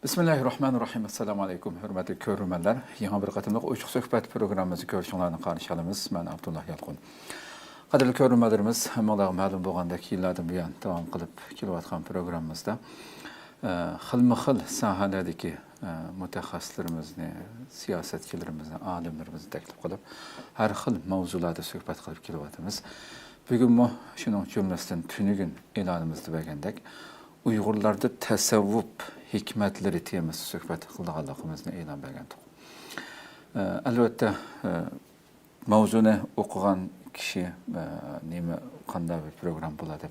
Bismillahirrahmanirrahim. Assalamu alaikum. Hürmetli körürmenler. Yeni bir katımlık Uçuk Söhbet programımızı görüşünlerini karşılayalımız. Ben Abdullah Yalqun. Kadirli körürmelerimiz, Mağlağı məlum boğandaki illerden bir yan devam kılıp kilovatkan programımızda xılmı-xıl sahalardaki mütehassislerimizni, siyasetçilerimizni, alimlerimizni teklif kılıp her xıl mavzularda söhbet kılıp kilovatımız. Bugün mu şunun cümlesinden tünügün ilanımızda beğendik. Uygurlarda tasavvuf hikmetleri teması söhbet kıldığımızı e'lon bergandik. Elbette mavzunu okugan kişi neme qanday bir program bo'ladi deb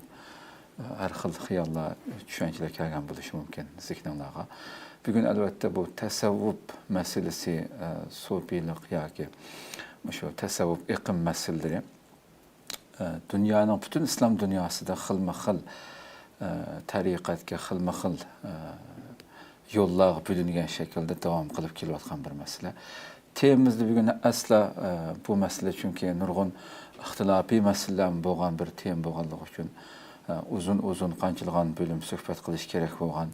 har xil xiyollar, tushunchalar kelgan bo'lishi mumkin zihningizga. Bugün elbette bu tasavvuf meselesi sufiylik yoki shu tasavvuf iqim masalaları dünyanın bütün İslam dünyasida xilma-xil tariqatga xilma-xil yollar bölüngen şekilde devam kılıp kelayotgan bir mesele. Temamizda bugün asla bu mesele çünkü nurgun ixtilofiy meseleler bo'lgan bir tem bo'lganligi uchun uzun qanchilgan bölüm söhbet qilish kerak bo'lgan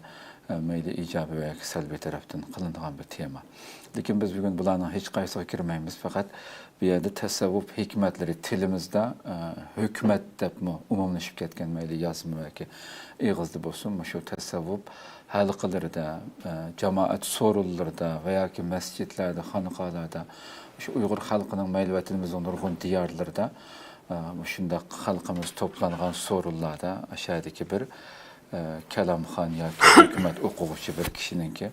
mayli ijobiy va salbiy tarafdan qilinadigan bir tema. Lekin biz bugün bularning hech qaysiga kirmaymiz, faqat bu yerda tasavvuf hikmatleri tilimizde hükmet deb umumlashib ketgan mayli yozma yoki ig'izda bo'lsin, shu tasavvuf halqalarida, cemaat sorularida veya ki mescitlerde, xonaqalarda, şu Uygur halkının meyvetimizin nurgun diyarlarında, şunda halkımız toplanğan sorularda aşağıdaki bir kelamxan yoki hükümet o'quvchi bir kişinin ki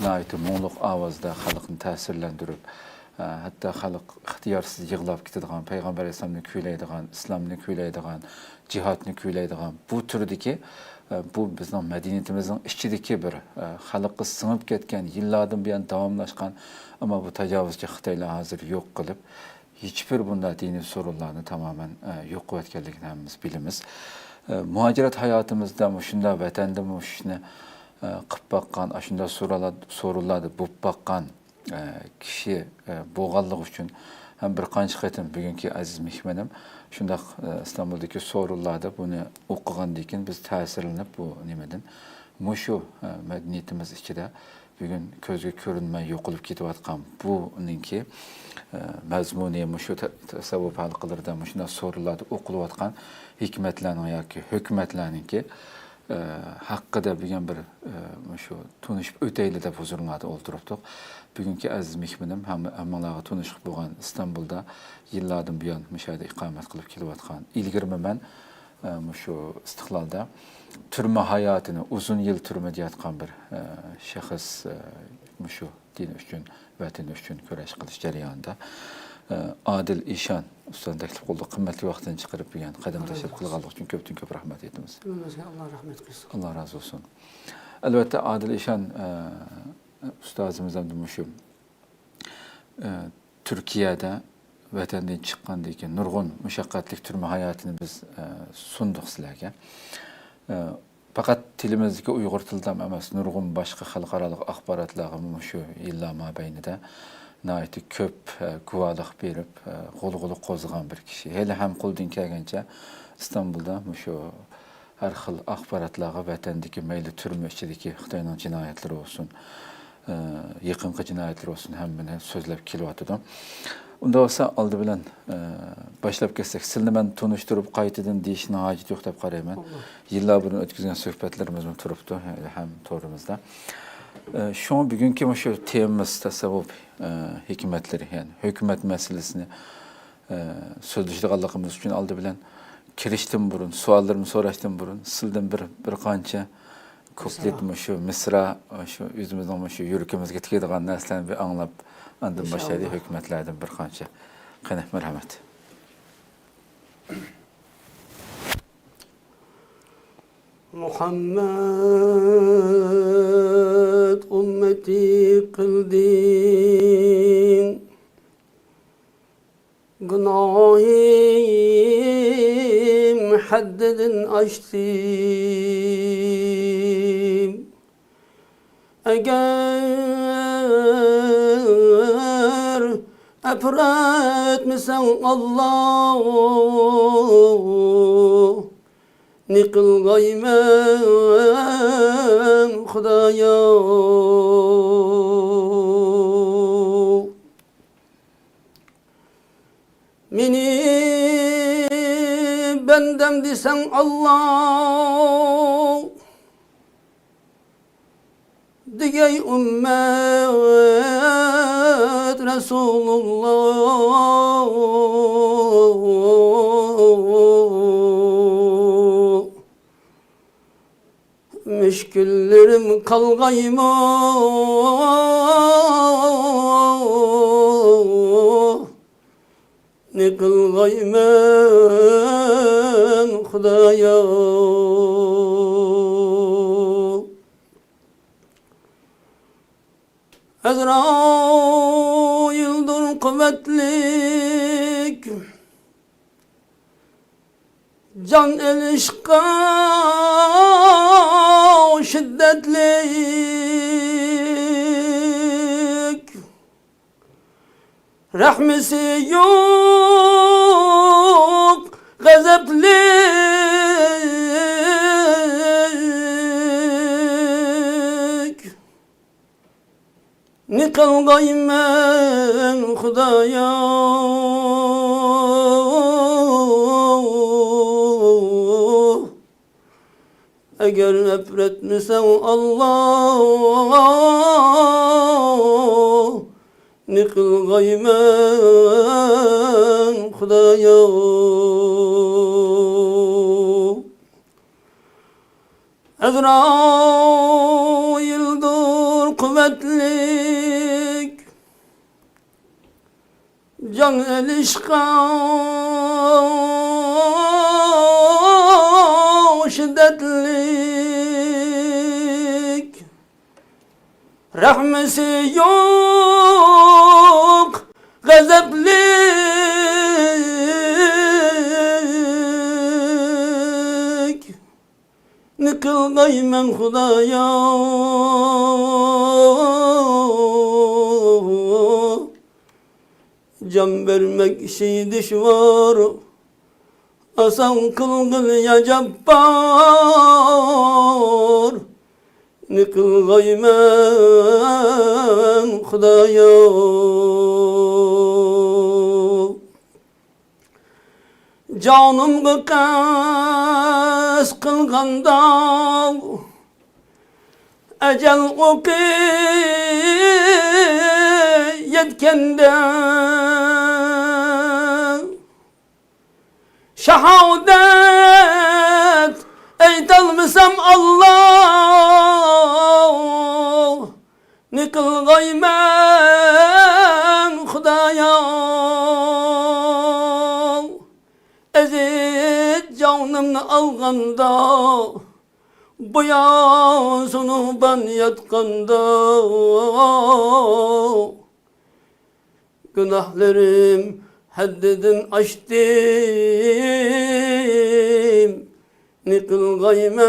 nayeti mo'ngluq avazda xalqni ta'sirlantirib, hatta xalq ixtiyorsiz yig'lab ketadigan, Payg'ambar alayhisolamni kuylaydigan, islomni kuylaydigan, jihodni kuylaydigan bu turdagi bu bizning madaniyatimizning ichidagi bir xalqqa singib ketgan, yillardan buyon davomlashgan, ama bu tajovuzchi Xitoylar hozir yo'q qilib, hiçbir bunday diniy so'rovlarni tamamen yo'q qilayotganligini hammamiz bilamiz. Muhacirat hayatımızda şunda vatanda shuni qilib baqqan, shunda so'rovlarni bo'lib baqqan kishi bo'lganligi uchun ham bir qancha qatim bugungi aziz mehmonim shundaq İstanbul'daki so'rovlarda buni o'qigandan keyin biz ta'sirlanib bu nimadan mushu madaniyatimiz ichida bugün ko'zga ko'rinmay yo'qolib ketayotgan buninki mazmuni mushu tasavvuf halqalarida shunday so'rovlarda o'qilayotgan hikmetlerinin yoki hükmetlerninki hakkında bir şu tunuşup öteyli de huzurlarda olduruptuk. Bugünkü aziz mehmonim hammalarga tunuşup bo'lgan İstanbul'da yıllardan buyon müşahede ikamet kılıp kelayotgan ilgirmi men şu istiqlalda türme hayatını uzun yıl türme deyotgan bir şahıs şu din üçün, vatan üçün kurash qilish jarayonida Adil İşan ustadan teklif oldu. Kıymetli vaktin çıkarıp yani kadem taşıp kılgallık için köp rahmet etimiz. Allah rahmet kılsın. Allah razı olsun. Elbette Adil İşan ustazımızdan demişim. Türkiye'de vatandan çıkkandı ki nurgun müşakkatlik türme hayatını biz sunduk sizlerge. Fakat tilimizdeki Uygur tilden emas nurgun başka halkaralık akbaratlarımı şu illa mabeynide nayeti köp guvalık berip qol qozgan bir kişi. Hele hem qo'ldan kelgancha İstanbul'da şu her xil axborotlarga vatandagi mayli turma ichidagi Xitoyning jinoyatlari olsun, yaqinqi jinoyatlar olsun hammani so'zlab kelyotdim. Unda olsa oldi bilan boshlab ketsak, sizni men tunishtirib qaytadan deyishni hojat yo'q deb qarayman. Yillar burun o'tkazgan suhbatlarimiz turibdi ham to'g'rimizda. Şu an bugünkü şu temamız tasavvuf hikmetleri yani hükümet meselesini sözleştirganligimiz için aldı bilen kiriştim burun, suallarımı soraştım burun, sildim bir qancha kuplet şu misra şu yüzümüzden şu yürükümüzge tikadigan narsalarni bir anglab andan başladı hükümetlerden bir qancha. Qanaq merhamet. Muhammed ümmeti kıldın, günahim haddini aştım. Eğer efretmesen Allah Nikıl gaymen Hudaya. Meni bendem desen Allah, digey ümmet Resulullah. Müşküllerim kalgayma, ne kılgaymen Hudaya. Ezrail'dur kuvvetlik, can ilişka şiddetlik, rahmisi yok gazaplik. Ne kılgaymen Hudaya. Eğer nefretmisen Allah, ne kılgaymen Hudaya. Ezrail'dur kuvvetlik, can ilişka şiddetlik, rahmesi yok gazaplik. Ne kılgaymen Hudaya. Can vermek şey düşvar, asan kılgın ya Cabbar. Ne kılgaymen Hudaya. Canımı kas kılganda, ecel o ki yetkende, şehadet eytalmışam Allah, ne kılgaymen Hudaya. Ezit canımı alganda, bu yazını ben yatkanda, günahlarım haddidin aştım, ne kılgaymen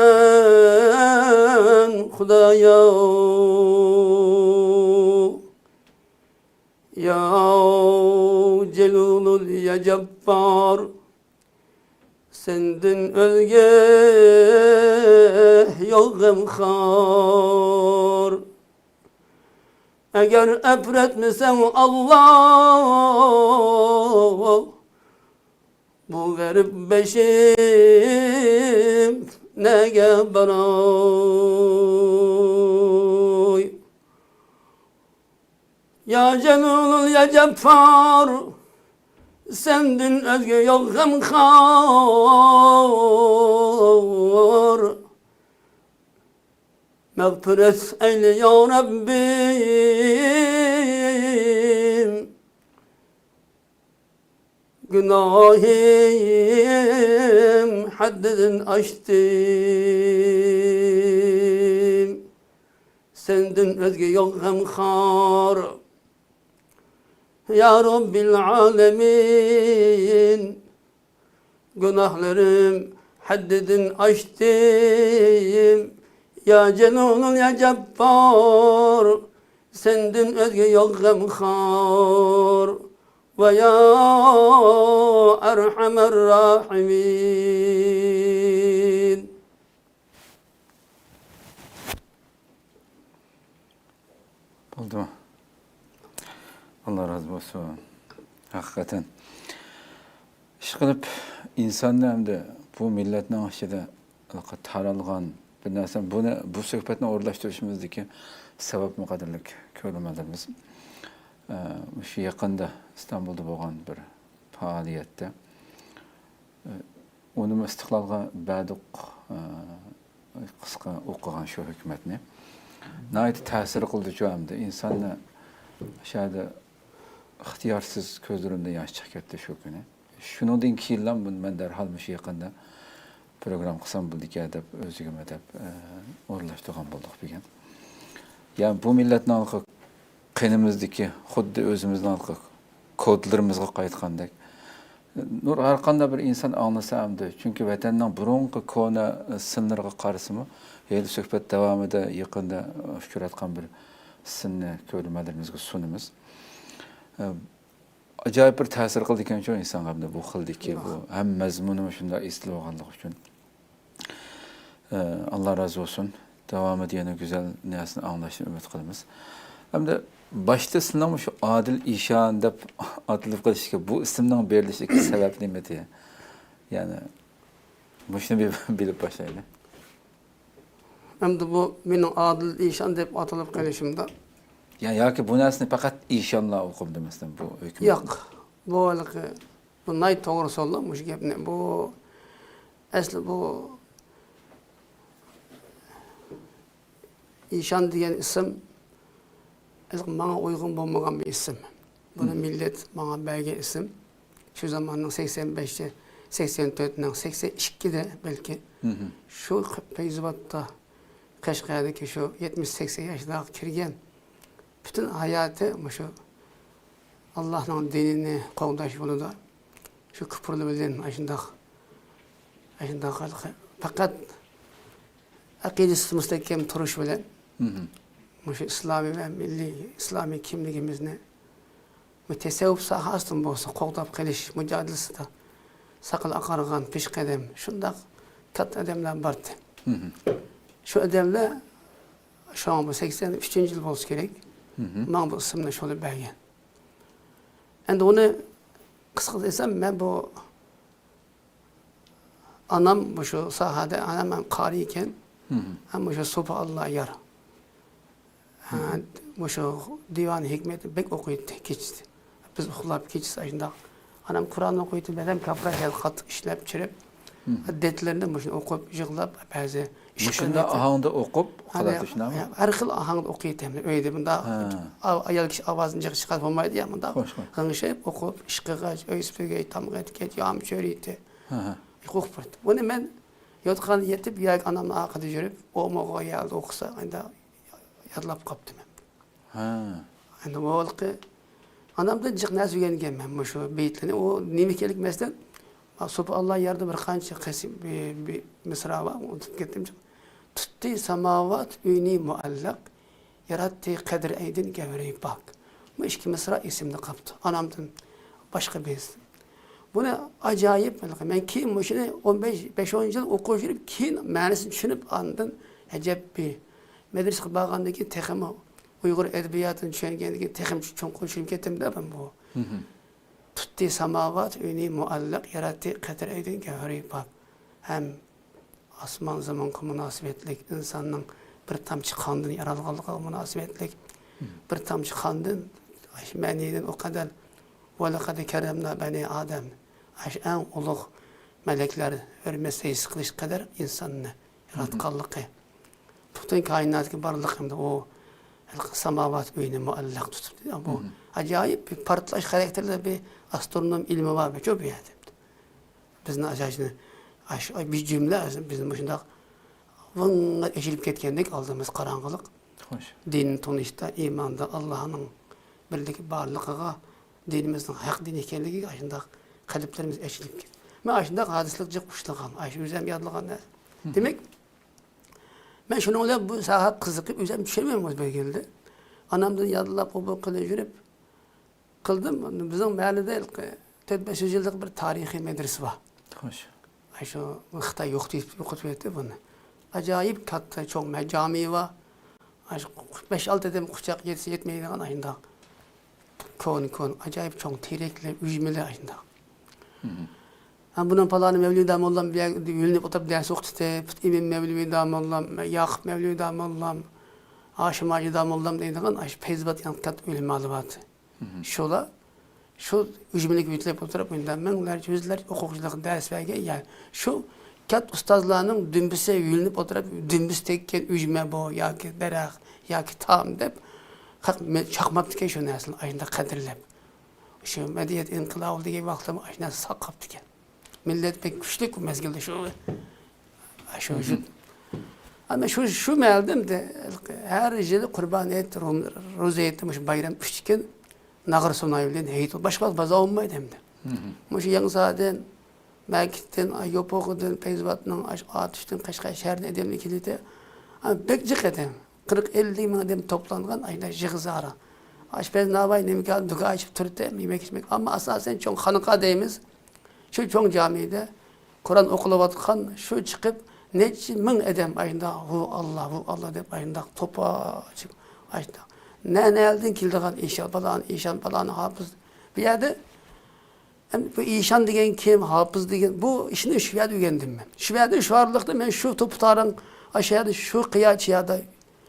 Hudaya. Ya Celulul ya Cabbar, senden özge yok gamkar. Eğer efretmesen Allah, bu garip beşim nege baray. Ya Celul ya Caffar, senden özge yok gamkar. Mağfiret eyle ya Rabbim, günahım haddini aştım. Senden özge yok gamkar. Ya Rabbil alemin, günahlarım haddini aştım. Ya Celulul ya Cabbar, senden özge yok gamkar. Ve ya Erhamer Rahimin. Değil mi? Allah razı olsun. Hakikaten. İş qilib insonni hamda bu millatning ichida taralgan bir narsa bu suhbatni o'rlashtirishimizdagi sabab muqaddirlik ko'rmalarimiz. Shu yaqinda İstanbulda bo'lgan bir faoliyatda uni istiqlolga ba'diq qisqa o'qigan shu hukmatni nihoyat ta'sir qildi shu hamda insonni o'shada ixtiyorsiz ko'zlarimdan yosh chiqib ketdi shu kuni. Shundan keyin men darhol shu yaqinda program qilsam bo'ldika deb o'zigimga deb o'rlashtirgan bo'ldik degan. Yani bu millatning xalqi qinimizdagi xuddi o'zimizning xalqi kodlarimizga qaytgandek. Nur har qanday bir inson anglasa hamda chunki vatanning burunqi kona sinlarga qarasimi, hali suhbat davomida yaqinda uchratgan bir sinni ko'rmalarimizga sunimiz. Acayip bir ta'sir qildi ekan shu inson hamda bu xildiki bu ham mazmuni shunda esli olganlik uchun. Allah razı olsun. Devam edene güzel niyasını anlaşını ümit qilamiz. Hamda başta sizning shu Adil İşan deb atilib qilishga bu ismning berilishiga sabab nima diye. Yani shuni bilib boshlaylik. Hamda bu mening Adil İşan deb atilib qilishimda yani yoki bu narsani faqat İşanlar o'qib demasdan bu hukm. Yo'q. Bu nay to'g'ri so'zlamoq shu gapni. Bu asli bu İşan degan ism bana uygun bo'lmagan bir isim. Buni millet bana bergan isim. Şu zamanın 85'te, 84'nin 82'de belki şu Feyzubat'ta Qashqardagi şu 70-80 yaşlarga kirgan bütün hayatı şu Allah'ın dinini qo'llash yo'lida şu küfrli bilan ashunday faqat aqidasi mustahkam turish bilan şu İslami ve milli İslami kimligimizni tasavvuf sahasından bo'lsa qo'g'dab qilish mücadelesida saqil aqargan peshqadam shundoq katta odamlar bordi. Şu odamlar şu an bu 83 yıl bo'lsa kerak. Men bu ismni şöyle bergan. Endi uni qisqa desam men bu anam bu şu sahada anam ham qari ekan. Ama şu subhanallah yar. Bu şu divan hikmeti bek o'qiydi kechdi. Biz uxlab kechsi shundoq. Anam Qur'on o'qiydi, men kafra qattiq ishlab chirib, adetlarni shuni o'qib, yig'lab, ba'zi shunda ahangda o'qib, qiladi shunami? Har xil ahangda o'qiydi. Uyda bunda ayol kishi ovozini chiqarib bo'lmaydi, ya bunda g'ingshib o'qib, ish qilgach, uy supaga tamg'atgach, yom cho'riydi. O'qib turdi. Buni men yotgan yetib, yo'q anamning orqada yurib, o'moqqa yaldi o'qisa, endi yodlab qopdim. Endi bu olqi anamdan jiq narsa o'rganganman shu beytlarni. O nima kerak emasdan subhanallah yerda bir qancha qasim bir misra va unutib ketdim. Tutdi samovat uyni muallaq yaratdi qadr aydin gavri bak. Bu ikki misra esimni qopdi. Anamdan boshqa bez. Buni ajoyib men keyin shuni 15-10 yil o'qib yurib keyin ma'nosini tushunib andin ajab bir medrese borgandan keyin texmi Uyghur edebiyatını tushungandan keyin texmi cho'nqur tushunib ketdim da ben bu. Tutdi samavat uyni muallaq yaratdi qadr aydin gavri bak. Hem osmon zamonga munosabatlik insonning bir tomchi qondan yaralganligiga munosabatlik bir tomchi qondan ma'nidan o kadar وَلَقَدْ كَرَمْنَا بَنِي آدَمَ en ulug' melekler hürmetse his qilish kadar insonni yaratganligi. Butun kainotga borlig'imda o samavat uyni muallaq tutibdi. Bu ajoyib bir portlash xarakterli bir astronom ilmi var bu bu yerda. Bizni ajajni bir cümle bizim shundoq vınga eshilib ketgandek oldimiz qorong'ilik. Din tanishda, iymonda Allohning birligi borligiga, dinimizning haq din ekanligiga shundoq qalblarimiz eshilib ketdi. Men shundoq hadislik jiq ushlagan, o'zim yodlagan. Demak, men shuni o'ylab bu sahat qiziqib o'zim tushunmayman bo'lganda. Anamdan yodlab o'qib qilib yurib qildim. Bizning mahallada 4-5 yillik bir tarixiy madrasa bor. Xo'sh. Shu Xitoy o'qitib buni. Ajoyib katta cho'ng cami va 5-6 edem kucak yetse yetmeydiğin ayında. Kon acayip çok terekler, üjmeler ayında. Bunun palanı Mevlüt Damollam yülünüp oturup ders okutup, İmam Mevlüt Damollam, Yakup Mevlüt Damollam, Haşim Hacı Damollam deydiğin Feyzbat yankat ölüm malumatı. Şola, şu üjmelik üyütlep oturup menlerce yüzler hukukçuluk ders vergen yani. Şu kat ustazlarının dümbüse yülünüp oturup dümbüs tekken üjme bu, ya ki derak, ya ki tam deyip, çakmap diken şu nesil ayında kadirlep. Şu medeniyet inkılabı diye vaktim ayında sakap diken. Millet pek güçlü bu mezgilde şu. Ama şu meldim de her yıl kurban et, roza etmiş bayram pişken nağır sonayılın heyet. Başka baza olmaydı hem de. Şu Yanzaden, Mekit'ten, Ayyopoğu'dan, Peyzvat'dan, Atış'tan, Kaşkay şehrine edemli kilite. Ama pek cık edem. 40-50 bin adam toplangan ayda jığızara. Aşpez nabay nemikal duka açıp türte yemek içmek. Ama asasen çok hanıka deyimiz. Şu çok camide Kur'an okulavatkan şu çıkıp neçi min edem ayında hu Allah deyip ayında topa açıp ayında. Ne eldin kildiğin işan falan hafız. Bir yerde bu işan degen kim, hafız degen bu işini şüviyat ügendim ben. Şüviyatı şu aralıkta ben şu topu tarın aşağıda şu kıyaçıyada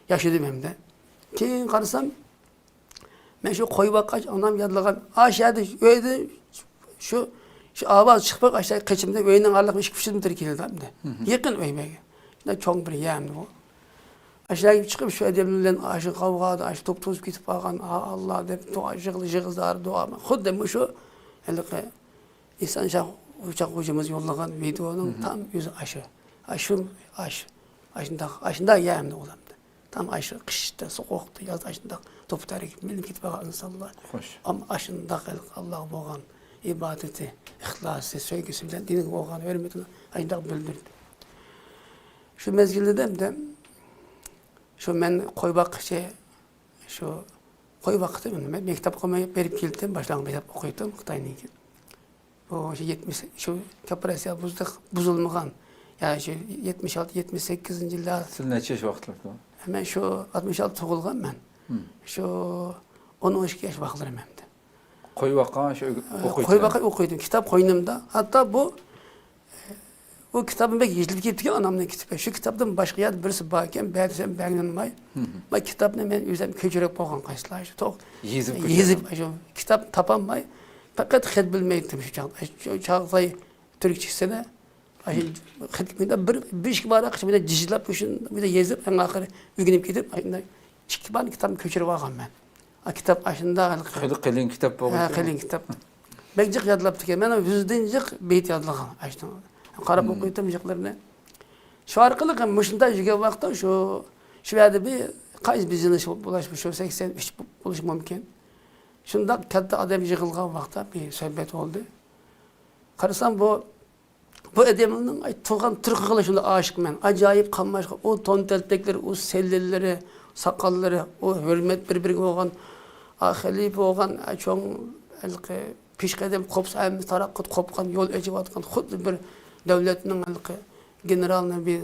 yaşadım hem de. Ki karısam ben şu koyu bakkaç ondan yadlagan aşağıda öyle şu avaz çıkmak aşağı kaçımda öyden arlık iş pişirmedir kilidi hem de. Yakın öymeye. Ne çok bir yemdi bu. Aşağı çıkıp şu edemlilerin aşı kavgada, aşı top toz gitip ağan, Allah deyip dua, jığızlar dua. Xuddi şu İhsan Şah uçak hocamız yollagan videonun tam yüzü aşı. Aşında yemdi olamdı. Tam aşı kışta, soğukta, yaz aşında topu tarih bilip gitip ağan insanlar. Ama aşında Allah boğan ibadeti, ihlası, söygüsü bilen dinin boğan hürmetini aşında bildirdi. Şu mezgilde de şu men koybak şu koybak değil mi? Ben kitap okumayı berip geldim, başlangıç kitap okuyordum Xitay'nın. Bu 70 şu kaprasya buzulmagan. Yani şu 76-78 yıllar. Siz neçe yaş vaqtlar? Hemen şu 66 tug'ilgan ben. Şu 10-12 yaş vaqtlarım hem de. Koybakka şu okuyordum. Koybakka okuyordum. Kitap koynumda. Hatta bu kitabın belki yezilip gittik anamdan kitabı. Şu kitaptan başka yer birisi bakken beğensem beğenilmay. Bu kitabını ben yüzden köçürek boğan kaçlar. Şu tok yezip şu kitap tapanmay. Fakat xet bilmeydim şu çağda Türkçesine. Xetminde bir iş var akşam bir de cicilap bir de yezip en ahire ügünüp gidip ayında çıkıban kitabı köçürek boğan ben. A kitap aşında Qılın kitap boğan. Qılın kitap. Bekcik yadlaptı ki ben yüzdüncük beyt yadlagan açtım. Qarab okuytum jıqlarını. Şu arqalı muşunda jige vaqtda şu yerde bir qaysi biznes bulaşmış şu 83 buluş mümkün. Şunda katta adam yığılgan vaqtda bir söhbet oldu. Qarasam bu adamın tuğan Türk qilishunda aşık men. Acayip qanmaş o tonteltekler, o sellelleri, sakalları, o hürmet bir-biriga bo'lgan, xilif bo'lgan çoğ pişqadam qopsa taraqqat qopqan yol ejibotgan xuddi bir devletinin generalına bir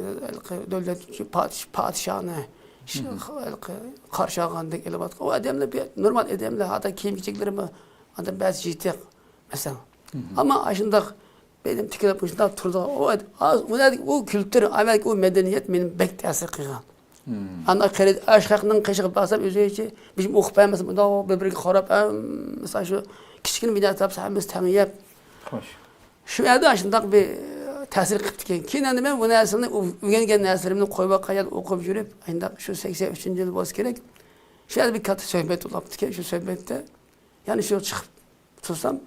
devlet padişahına karşı ağandaki elevat. O adamla bir normal adamla hatta kiyimciliklerimi adam bazı ciddi mesela. Ama aşında benim tikilip ucunda turdu. O kültür, Amerika o medeniyet benim bek tesir kılgan. Ana kredi aşkının kaşığı basam özüyçi bizim okupayamazım. Da bir xarab mesela şu kiçkin bir tapsa hemiz tanıyıp. Hoş. Şu yerde aşında bir tesir kıptıken. Kendi ben bu nesilini, ügengen nesillerimini koyba kayal okuyup yürüp, ayında şu 83. yıl boz gerek. Şu yerde bir katı söhbet olaptı şu söhbette. Yani şu çıkıp tutsam,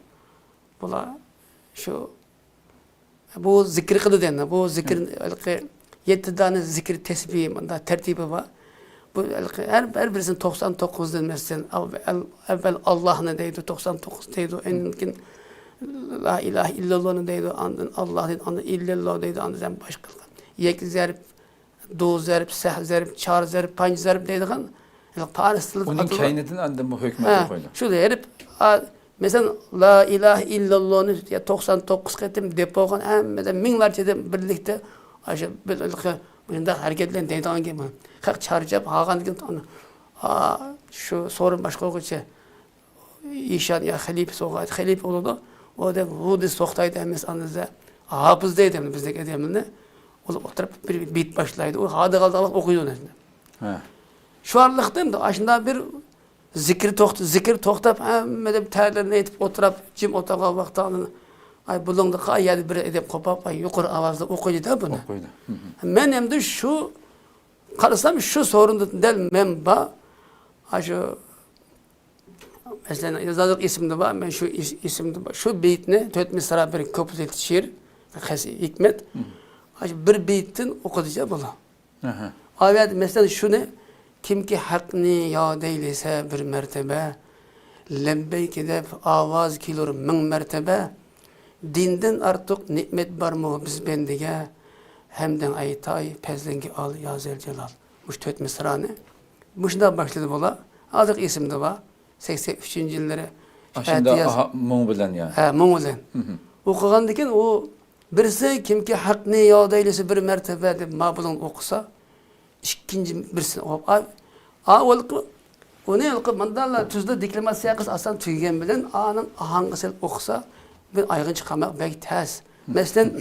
bu zikri kılı denen, bu zikir, 7 tane zikir tesbihi, tertibi var. Bu her birisinin 99 denmesinden, evvel Allah'ını deydi, 99 deydi, enkin La ilahe illallah'ını deydi, andın Allah deydi, andın illallah deydi, andın başka. Yek zerb, do zerb, seh zerb, çar zerb, panç zerb deydi kan. Onun kaynedin andın bu hükmeti koydu. Şu da herip, mesela La ilahe illallah'ını 99 ketim depoğun hem minlerce de birlikte Bunda hareketlen deydiğin gibi. Hak çağıracak, hagan gibi onu. Şu sorun başka okuçı. İşan ya halife soğuk, halife oldu. O da Hudi soktaydı emes anızda. Hafız deydi bizdeki edeminde. O oturup bir bit başlaydı. O hadi kaldı okuydu. Şu anlıktan da aşında bir zikir toktap hem terlerini etip oturup cim otağa vaktanını ay bulundu kaydı bir edip kopap ay yukarı avazda okuydu da bunu. Okuydu. Men hem de şu karısam şu sorun del men ba şu mesela yazdık isimde var ben şu isimde var. Şu beytini töt misra bir kopuzet şiir hikmet. Bir beytin okuyacak bula. Ayet mesela şu ne? Kim ki hakkını yad eylese bir mertebe, lebbeyk edip avaz kilur min mertebe, dinden artık nimet var mı biz bendige, hemden aytay pezlengi al ya zelcelal. Muş töt misrane. Muşda başladı bula. Azık isimde var. 83. yılları. Aşında mum bilen yani. Mum bilen. Okugandikin o birisi kim ki hakkını yad eylese bir mertebe deb mabulun okusa, ikinci birisini okup onu yılkı mandalla tuzda diklemasya kız asan tüygen bilen anın ahangısıl okusa bir aygın çıkamak belki ters. Mesela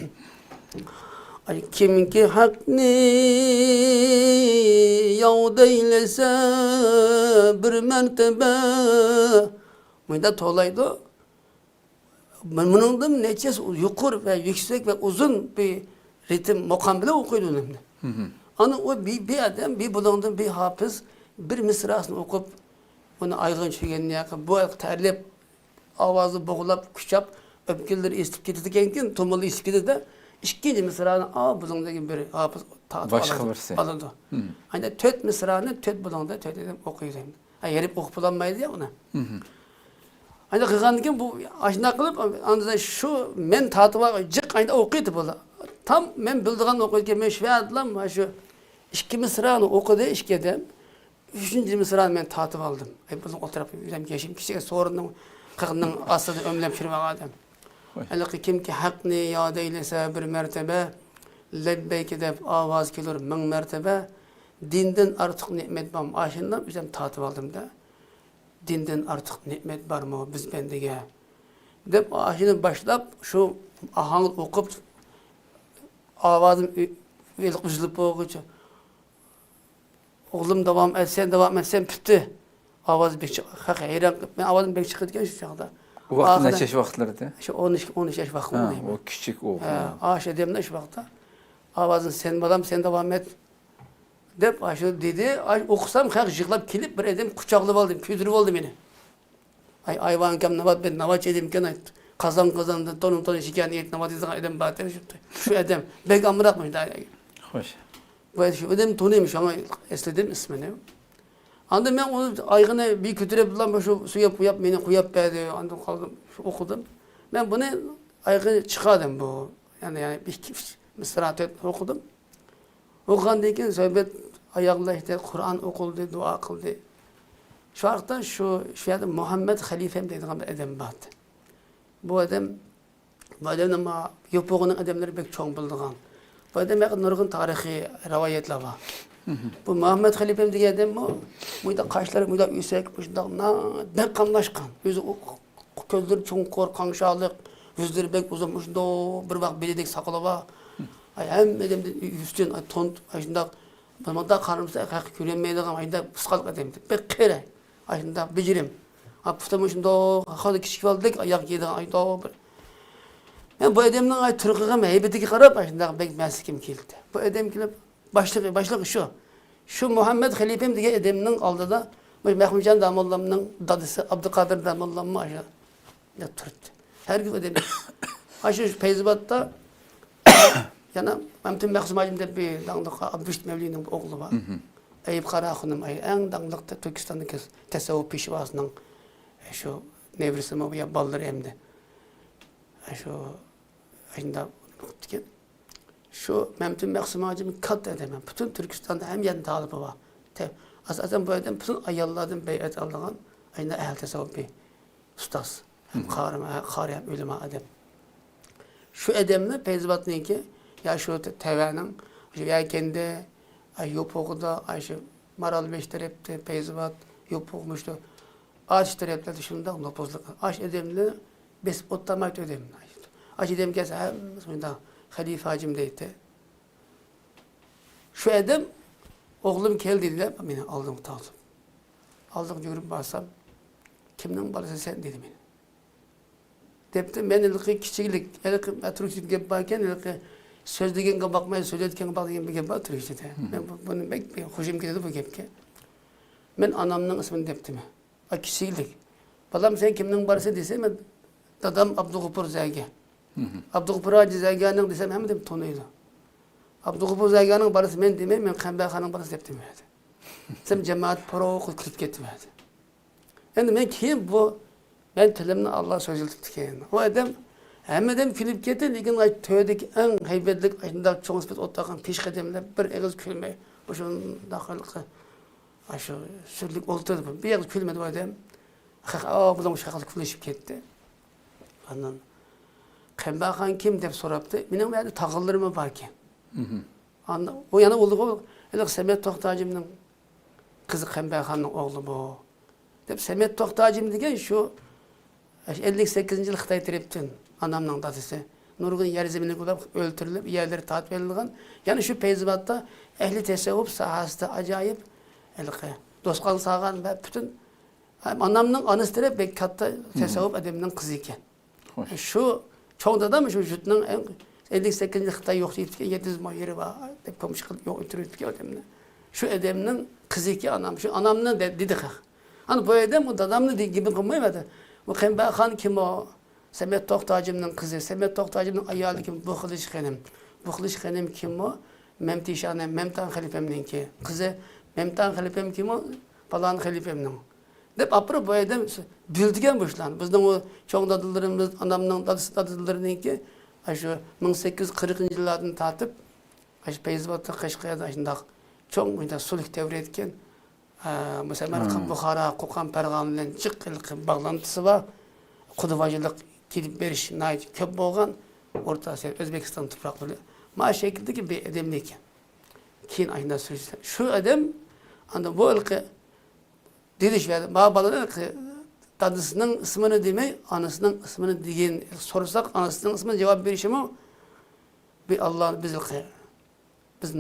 kim ki hakkını yad eylese bir mertebe bunda tolaydı. Bunun da neçesi yukarı ve yüksek ve uzun bir ritim mokam bile okuydu hem de. Ana o bir adam, bir bulundu, bir hafız, bir mısrasını okup onu aygın çögenine yakın, bu terlep, avazı boğulap, kuşap, öpkeleri istip giderken, tomalı iskidi de, ikinci mısrasını, bulundu gibi bir hafız alındı. Hani töt mısrasını, töt bulundu, töt edip okuydu hem de. Yerip okup bulanmaydı ya ona. Hani kıkandıkken bu aşina kılıp, anında şu men tatıva, cık aynı okuydu bu. Tam men bildiğin okuyurken men şüphe edilen şu iki mısrağını okudu işkeden. Üçüncü mısrağını men tatıp aldım. Bunu oturup yüzem geçim kişiye sorunun kıkının asını ömlem firma adam. Hani kim ki hakkını yad eylese bir mertebe, lebbeyk edip avaz kilur min mertebe, dinden artık nimet var mı? Aşından yüzem tatıp aldım da. Dinden artık nimet var mı biz bendige? Dep aşını başlap şu ahang okup avazım velik üzülüp okucu. Oğlum devam etsen püttü. Avaz bek çıktı. Hak hayran ben avazım bek çıktı şu çağda. O vakti ne çeşit vakitlerdi? Şu 13 yaş vakti. O küçük o. Aşağı demle şu vakti. Avazın sen badam sen devam et. Dep aşağı dedi. Okusam hak jıklap kilip bir edem kucaklıp aldım. Küdürüp aldım beni. Ayvan kem navat ben navat edim ken kazandı tonun şikayet niyet navat edem batır şu edem. Bek amırakmış daha. Hoş. Bu şu edem tonuymuş ama esledim ismini. Anda ben onu aygını bir kütüre bulan şu suya beni kuyap bedi. Anda kaldım okudum. Ben bunu aygını çıkardım bu. Yani bir mısra okudum. Okuduktan sohbet ayakla işte Kur'an okuldu, dua kıldı. Şu arada şu Muhammed Halifem dediğim adam vardı. Bu adamın ama yopuğunun adamları pek çok bildiğin. Bu adam nurgun tarihi rivayetler var. Bu Muhammed Halifem dediği adam mı? Muyda kaşları muyda yüksek, muyda ne kanlaşkan. Yüzü gözleri çukur, kanşalık, yüzleri pek uzunmuş da bir bak biledik sakalı var. Hem adamda üstün tont, aşında bana karnımızda kalk kürenmeydi ama ayında pıskalık adamdı. Pek kere. Ayında bicirim. Pıhtamışım da hadi küçük aldık ayak yedi ayda. Ben bu adamın Türkiye'ye heybetiki karab ayında pek meskim kildi. Bu adam kilip başlık şu. Şu Muhammed Halifem diye adamın aldı da Mehmetcan Damollam'ın dadısı Abdülkadir Damollam'ı aşağı yatırdı. Her gün adam. Aşağı Peyzibat'ta yani Memtin Meksumacım'da bir dağlık Abdüşt Mevli'nin oğlu var. Eyüp Karahan'ın en dağlıkta Türkistan'daki tesavvuf pişvasının şu nevrisi mi ya balları emdi. Şu ayında unuttuk. Şu Memtin Meksumacım'ın kat edemem. Bütün Türkistan'da hem yan talıbı var. Aslında bu adam bütün ayallardan beyat aldığın ayında ehl tesavvuf bir ustas. Hem kari hem ulema adam. Şu adamla Peyzibat'ın ki ya şu tevenin Şu Erken'de, Yopoğu'da, şu Maral Beşterep'te, Peyzivat, Yopoğumuştu. Ağaç terepleri şunda nopozluk. Ağaç edemli, bes ottamayt ödemli. Ağaç edem kese hem sonunda Halife Hacım deydi. Şu edem, oğlum gel dediler, beni aldım tağdım. Aldım yürüp barsam, kimden balası sen dedi beni. Depti, ben ilki kiçiklik, ilki Türkçe gibi bakarken, ilki söz degen bakmayı, söz etken bakmayı bir gibi var Türkçe'de. Ben bunu pek hoşum gidiyordu bu gibi. Ben anamın ismini deptim. A kiçiklik. Balam sen kimden balası desem, ben dadam Abdülgafur Zagi. Abdülgafur Hacı Zagi'nin desem hem de tonuydu. Abdülgafur Zagi'nin balası ben demeyim, ben Kembe Han'ın balası deptim. Sen cemaat para okul kilip getti. Yani ben kim bu? Ben tilimle Allah sözü tutken. O adam hem adam kilip getti, lekin ay töydeki en heybetlik aşında çoğun sıfat otakan piş kademle bir ağız külmeyi. Bu şunun dakalıkı aşı sürlük olturdu. Bir ağız külmedi o adam. Bu zaman şakalı külleşip gitti. Ondan Kembe Han kim dep soraptı. Benim yani takıllarım var ki. O yana oldu o. Öyle Semet Tohtacım'ın kızı Kembe Han'ın oğlu bu. Dep Semet Tohtacım degen şu 58. yıl Xitay terepten anamның dadısı. Nurgun yer zemini kulap öldürülüp yerleri taat verilgan. Yani şu Peyzivat'ta ehli tesavvuf sahasında acayip dostkan sağan ve bütün anamның anısı terep bek katta tesavvuf adamının kızı iken. Şu çoğunda da mı şu jutның 58. yıl Xitay yok deyip 700 may yeri var. Dep komuş kılıp yok ötürüp adamını. Şu adamның kızı ki anam. Şu anamның dedi ki. Hani bu adam o dadamını gibi kılmaymadı. Bu Kembe Han kim o? Semet Tohtacım'ın kızı. Semet Tohtacım'ın ayalı kim? Bukhliş Hanım. Bukhliş Hanım kim o? Memtişanım, Memtan Halifem'nin ki. Kızı Memtan Halifem kim o? Falan Halifem'nin. Dep apır bu adam bildigen boşlan. Bizden o çoğun dadılarımız, anamның dadılarının ki şu 1840 yıllardan tatıp Peyzivat'ta Kaşkaya'da aşında çoğun sulh devre etken mesela Bukhara, Qo'qon, Farg'ona bilan jiq bağlantısı var. Quduvacılık gidip beriş köp bo'lgan O'rta Osiyo, O'zbekiston tuproqlari. Mana shu shekildagi bir odam ekan. Keyin ayna so'zlar. Shu odam anda bu ilqi dediş verdi. Bana balalar ki dadısının ismini demey, anasının ismini deyin sorsak anasının ismini cevap verişim o. Bir Allah bizi biz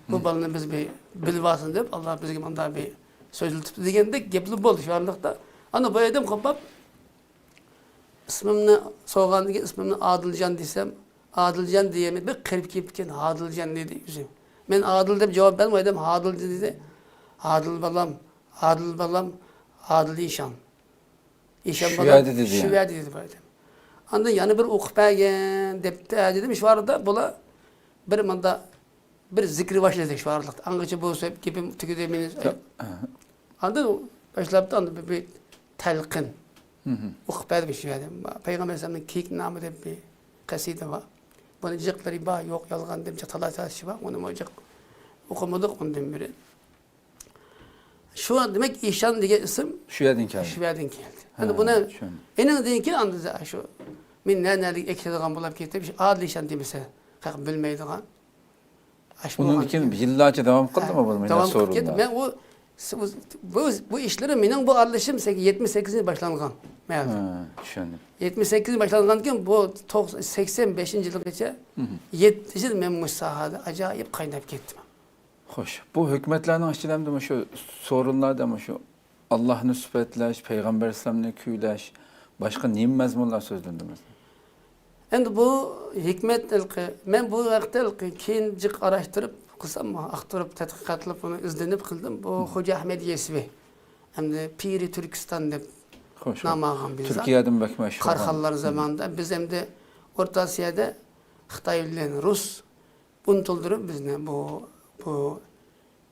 bu balını biz bir bilvasın deyip Allah bize manda bir sözlü tuttu degende gepli boldu şu anlıkta. Ana bu adam kapap ismimni soğan diye ismimni Adilcan desem Adilcan diyemedi. Bir kırıp gipken Adilcan dedi yüzüm. Ben Adil deyip cevap vermedim. Adil dedi. Adil balam, Adil balam, Adil işan. İşan balam, şüvedi dedi bu adam. Anda yani bir okupagen deyip de dedim. Şu arada bula bir manda bir zikri başladı şu aralıkta. Angaçı bu sebep gibi tüküdeminiz. Anda başladı anda bir telkin. Okupadı bir şey dedim. Peygamber Efendimiz'in kik namı deyip bir kaside var. Bunu cıkları bağ yok yalgan deyip çatalatası var. Onu mocak okumadık ondan biri. Şu an demek İşan diye isim Şüvedin geldi. Şüvedin geldi. Hani buna enin deyin ki anda şu min nelik ekşediğin bulup gitti. Adil İşan demese kalk bilmeydiğin. Bunun için yıllarca devam kıldı mı bu devam sorunlar? Ben o bu işleri benim bu aralışım 78'de başlangan. Düşündüm. 78'de başlanganken bu 85. yılgacha 7 yıl men bu sahada acayip kaynap gittim. Hoş. Bu hükümetlerin içinde mi şu sorunlar da mı şu Allah'ın sübetleş, Peygamber İslam'ını küyleş, başka neyim mezmunlar sözlendiniz? Endi bu hikmet ilki, men bu vaqtda ilki keyin jiq araştırıp, qilsam, aqtirib, tadqiqat bunu izlenip qildim. Bu Hoca Ahmed Yesvi. Endi Piri Türkistan deb namagan biz. Türkiye'den bak meşhur. Qarxanlar zamanında biz endi O'rta Osiyoda Xitoy bilan Rus unutildirib bizni bu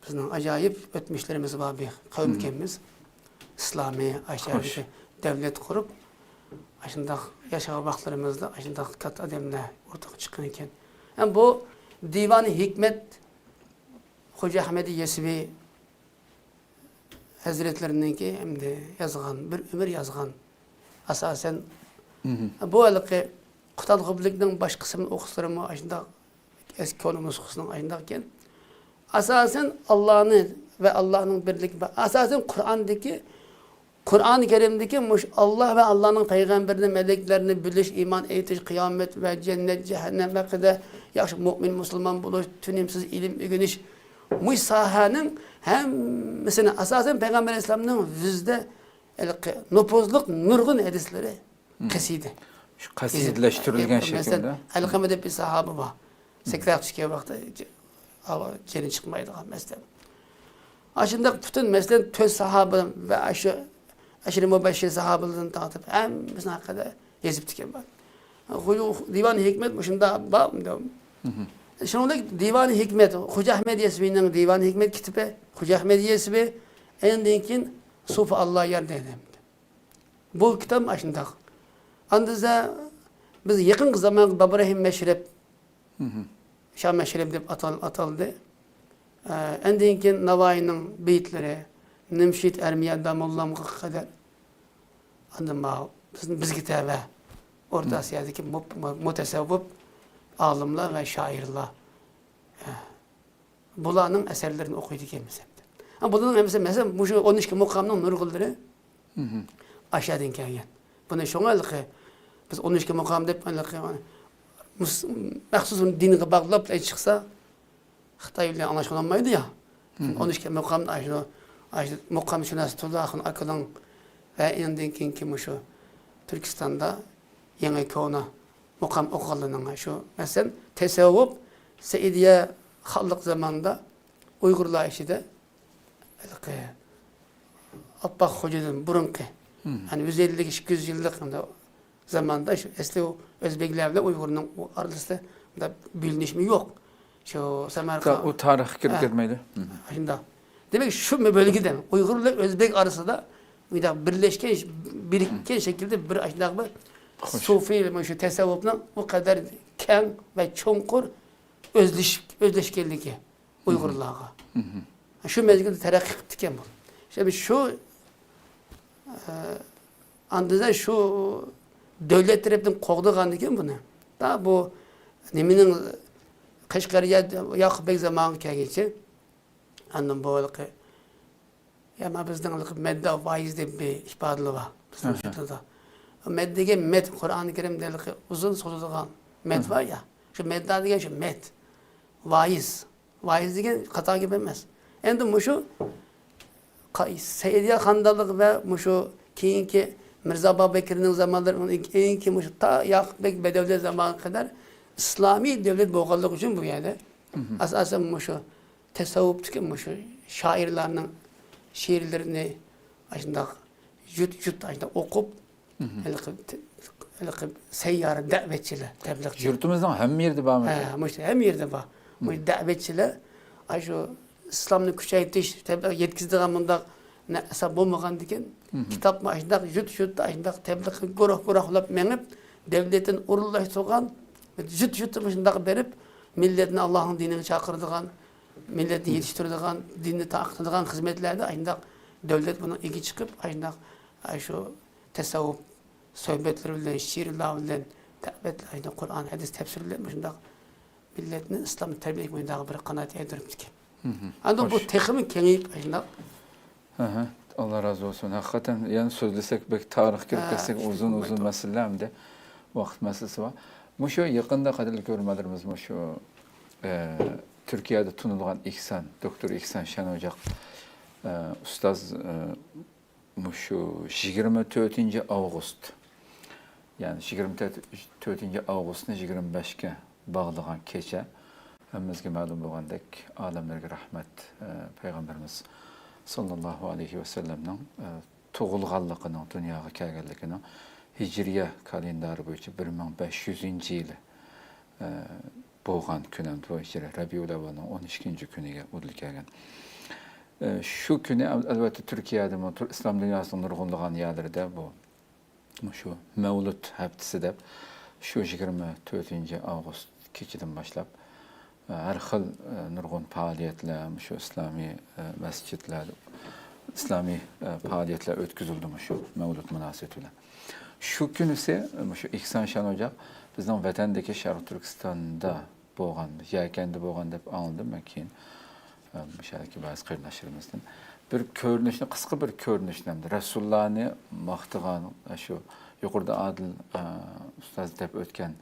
bizning acayip o'tmishlarimiz var bir qavmkemiz. İslamiy aşağı devlet kurup aşında yaşayan vaxtlarımızda aşında kat adamlar ortaya çıkan iken. Yani bu Divan-ı Hikmet Hoca Ahmed Yesvi Hazretlerininki hem de yazgan, bir ömür yazgan. Asasen bu alıqı Kutal Qıblık'ın baş kısmını okuslarımı aşında eski konumuz hususunda ayındayken asasen Allah'ın ve Allah'ın birlik ve asasen Kur'an-ı Kerim'deki Allah ve Allah'ın peygamberini, meleklerini biliş, iman etiş, kıyamet ve cennet, cehennem ve kadar yaxşı mümin, Müslüman buluş, tünimsiz ilim, ügünüş. Bu sahanın hem mesela asasen Peygamber Aleyhisselam'ın yüzde nüfuzluk nurgun hadisleri kaside. Şu kasideleştirilgen şekilde. Mesela Elkame'de bir sahabı var. Sekreter çıkıyor vakti gelin çıkmaydı mesela. Aşında bütün mesela töz sahabı ve aşırı mübeşşir sahabılarını dağıtıp hem mesela kadar yazıp diken var. Divan-ı Hikmet başında var mı diyorum. Şimdi Divan-ı Hikmet, Hoca Ahmed Yesbi'nin Divan-ı Hikmet kitabı, Hoca Ahmed Yesbi en dinkin Sufu Allah yer dedim. Bu kitap aşında. Andızda biz yakın zaman Babrahim Meşrep, Şah Meşrep deyip atıldı. En dinkin Navai'nin beyitleri, Nimşit Ermiye Damullam'a kadar anlama biz kitabı Orta Asya'daki mutesavvıf alimler ve şairler bunların eserlerini okuydu kendimiz. Ama bunların mesela bu 12 mukamının nurgulları aşağıdan gelген. Bunu şuna ki biz 12 mukam deyip mahsus dini bağlayıp çıksa Xitay ile anlaşılamaydı ya. 12 mukam aşağı mukam şunasıtullahın akılın ve endinkin kim şu Türkistan'da yeni kona mukam okulunun şu mesela tesavvuf Seidiye halk zamanında Uygurlar işide Abbaq Hoca'nın burunki hani 150-200 yıllık zamanda şu eski Özbeklerle Uygur'un arasında da bilinişmi yok. Şu Samarkand o tarih girmeydi. Şimdi demek şu bölgeden Uygur'la Özbek arasında birikken şekilde bir aşağıda Sufi şu tesavvufla o kadar ken ve çonkur özdeşkenligi Uygurlarga. Şu mezgilde terakki ettiken bu. Şimdi şu andızda şu devlet tarafından qoğduğan diken bunu. Da bu neminin Kaşgarıya yakıp zaman kelgeci annem bu ya ma bizden medde vaiz de bir ifadeli var. Bizim şurada. Meddege med Kur'an-ı Kerim'de uzun sözlüğün med var ya. Şu medda diye şu med. Vaiz. Vaiz diye kata gibi emez. Endi bu şu Seydiye Handalık ve bu şu keyinki Mirza Babakir'in zamanları keyinki bu şu ta Yakubek Bedevlet zamanı kadar İslami devlet boğalık için bu yani. Asasen bu şu tesavvuf bu şu şairlerinin şiirlerini aslında aslında okup seyyar davetçiler tebliğ. Yurtumuzdan hem yerde var mı? Hem yerde var. Bu davetçiler şu İslam'ı küçültüş tebliğ yetkizdiği zamanda ne hesap olmagan diken kitap mı aslında aslında tebliğ gruh menip devletin urullaştırgan başında verip milletin Allah'ın dinini çakırdığan milleti yetiştirdiğin, dinini takdirdiğin hizmetlerde aslında devlet buna ilgi çıkıp aslında şu tesavvuf sohbetleriyle, şiirlerle, davetle, Kur'an, hadis tefsirlerle başında milletini İslam'ı terbiye etmeye bir kanaat edilip ki. Ancak bu tekhimin kengeyip aslında. Allah razı olsun. Hakikaten yani sözlesek belki tarih girip uzun meseleler de vakit meselesi var. Şu yakında kadarlı görmelerimiz şu Türkiye'de tunulgan Doktor İhsan Şen Ocak ustaz şu 24 Ağustos yani 24 Ağustos'ni 25'ke bağlayan kecha hemmizge ma'lum bo'lgandek olamlarga rahmat Peygamberimiz sallallahu aleyhi ve sellem'nin tug'ilganligini, dunyoga kelganligini Hicriye kalendari bo'yicha 1500 yili bo'lgan kunan bo'yicha Rabiul Avvalning 12 kuniga o'tilgan. Şu kuni albatta Turkiyada islom dunyosining nurg'unlagan yerlarida bu şu Mevlud haftasi deb şu 24 Ağustos kechidan boshlab har xil nurg'un faoliyatlar, şu islomiy masjidlar, islomiy faoliyatlar o'tkazildi şu Mevlud munosabati bilan. Şu gün ise şu İhsan Şen Ocak bizden vatandaki Şarkı Türkistan'da boğan, yelkendi boğan dep anladım ben keyin. Şäherki bazı qırnaşlarımızdan. Bir körünüşni, qısqa bir körünüşlemdi. Resulullah'ni maqtıgan, şu yuqorida Adil ustaz dep ötken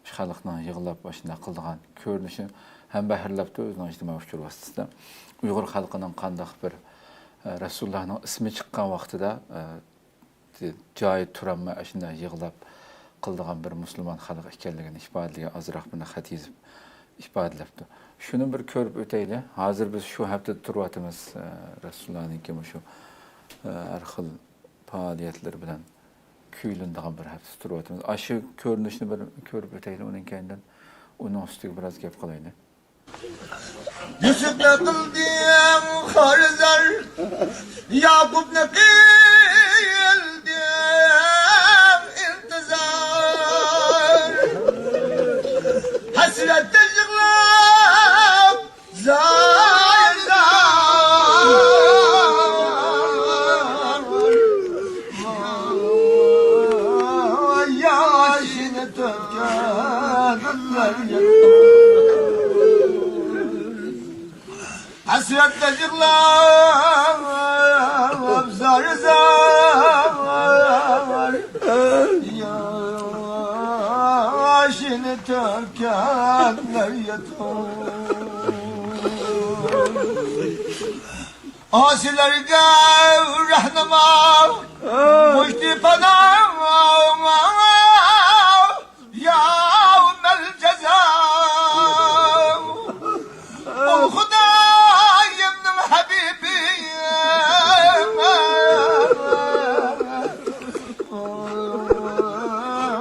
xalqning yig'lab başına qildigan körünüşü hem bahirlabdi o'zining ijtimoiy uchur vasitəsilə. Uyghur xalqining qandaq bir Resulullah'ning ismi chiqqan vaqtida joyi turanmay shunday yig'lab qildigan bir musulmon xalq ekanligini ifodalagan azroq bir xat yozib ifodalabdi. Shuni bir ko'rib o'taylik. Hozir biz shu haftada turyapmiz Resulullah'ninki shu har xil faoliyatlar bilan kuylanadigan bir hafta turyapmiz. Shu ko'rinishni bir ko'rib o'taylik, uning keyindan uning ustiga biroz gap qilaylik. Yusuf ne kıldı harzar, Yakup ne kıldı intizar. Hasrette yıklam zar zar. Yaşını tökenler hasretle yıklam zar zar. Yaşını tökenler yatar. Asilerge rahnama muşti panama ya mel ceza. O Hudayım'ın Habibi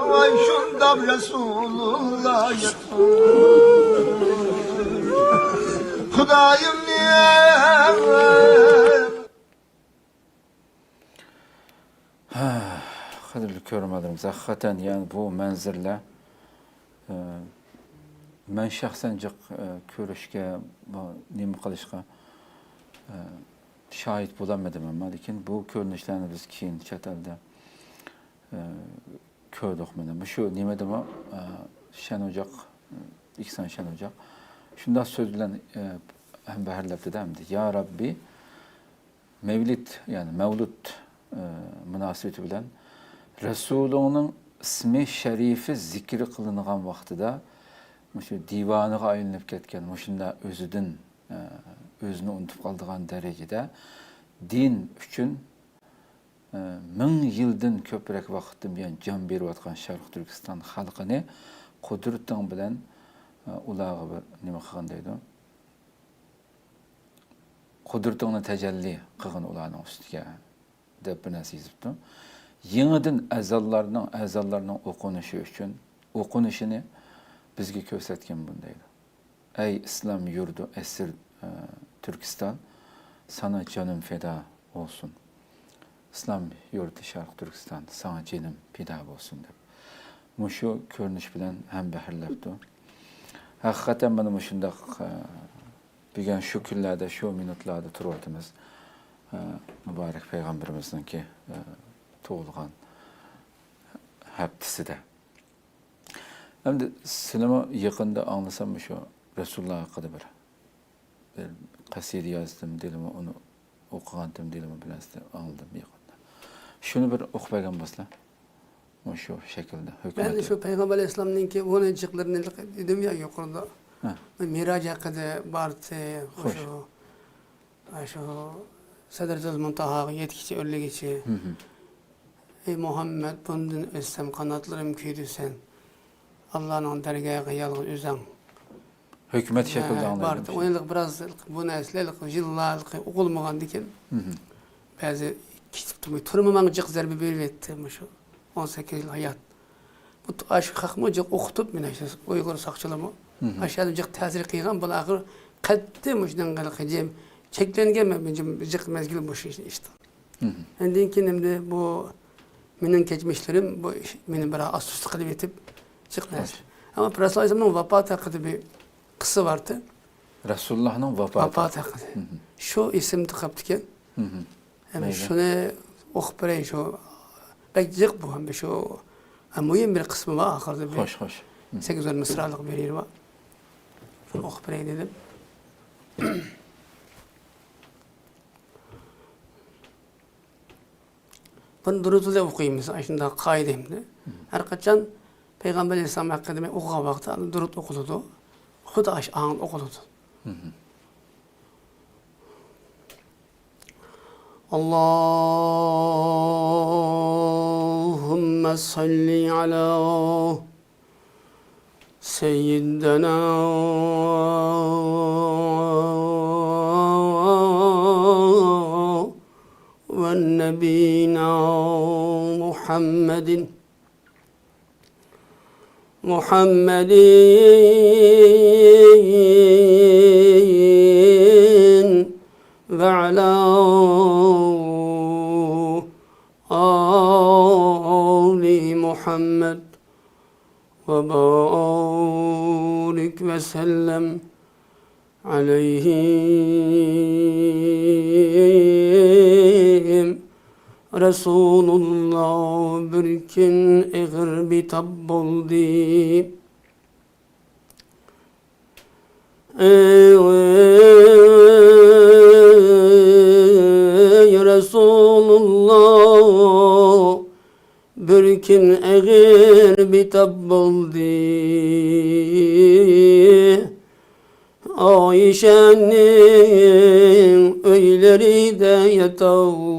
vay şundam Resulullah yatar. Hudayım niye Qadrli ko'rmalarimiz, haqiqatan yani bu manzillar men shaxsan jiq ko'rishga, nima qilishga shohid bo'lolmadim, ammo lekin bu ko'rinishlarni biz keyin chet elda ko'rdik. Mana shu nima demo Şano'joq, Ihson Şano'joq shunday so'z bilan ham baharlabdi demdi. Ya Rabbi, Mevlid yani Mevlud münasebeti bilen Resulü'nün ismi şerifi zikri kılınan vaxtida şu divanıga aylanıp ketken, şunda özüdün özünü unutup kaldığan derecede din üçün 1000 yıldan köprek vaxtdan bilen can berip atkan Şarkı Türkistan halkını kudretin bilen ulağı bir nima qilgandaydi. Kudretini tecelli qilgan ularning ustiga deb bir narsa yozibdi. Yenidan azallarning o'qinishi uchun o'qinishini bizga ko'rsatgan bundaydi. Ey islom yurdi asr Türkistan, sana canım feda olsun. İslam yurdi Şarkı Türkistan, sana canım feda olsun deb. Mushu ko'rinish bilan ham bahrlabdi. Haqiqatan mana shunday bugun shu kunlarda, shu minutlarda turyapmiz. Mübarek Peygamberimizninki tug'ilgan haftasida. Endi sizlarga yaqinda anglasam shu Rasululloh haqida bir qasida yozdim, dilimi uni o'qigandim, dilimi bilasizlar, anladim yaqinda. Shuni bir o'qib bergan bo'lsizlar. Shu shaklda hukmat. Ben şu Peygamber Aleyhisselam'ınki o'yinchiqlarini dedim ya yuqorida. Miraj haqida bardi, şu Sadrul Muntahaga yetkichi o'rligichi. Ey Muhammed, bundan o'ssam qanotlarim kuydi sen. Allah'ın dergahına yalnız özən. Hükümet şekilde anlayalım. Bardi, oyunluq biraz bu nəsləlik, yıllarlık oqulmagan diken. Bazı kitaptımı turmamağın cıq zərbi berib etdi. 18 yıl hayat. Bu aşı xalqımı cıq oxutub mene işte Uyghur saqçılımı. Aşağıda cıq təsir qıyğan bula axır qətdi müşdən qalıq cem çeklengen men cıq mezgil bu işte. Endin ki nemde bu menin keçmişlerim bu menin bir asuslu qilib etib çıkmaz. Ama Resulullah Aleyhisselam'ın vafatı hakkında bir kısa vardı. Resulullah'ın vafatı hakkında. Şu isim tıkaptıken. Yani şunu okup vereyim şu. Bekcik bu hem şu. Mühim bir kısmı var ahırda bir. Hoş. 8-10 mısralık bir yer var. Okup vereyim dedim. Bunu durutuyla okuyayım. Aşında kaidemdi. Her kaçan Peygamber Aleyhisselam hakkında okuğa baktı. Durut okuludu. Huda aş ağın okuludu. Allahümme salli ala seyyidina ve nebina Muhammedin ve ala Ali Muhammed ve barik ve sellem aleyhim Resulullah birkin eğer bitap oldu. Resulullah birkin eğer bitap oldu. Ayşe'nin öyleri de yatağırdı.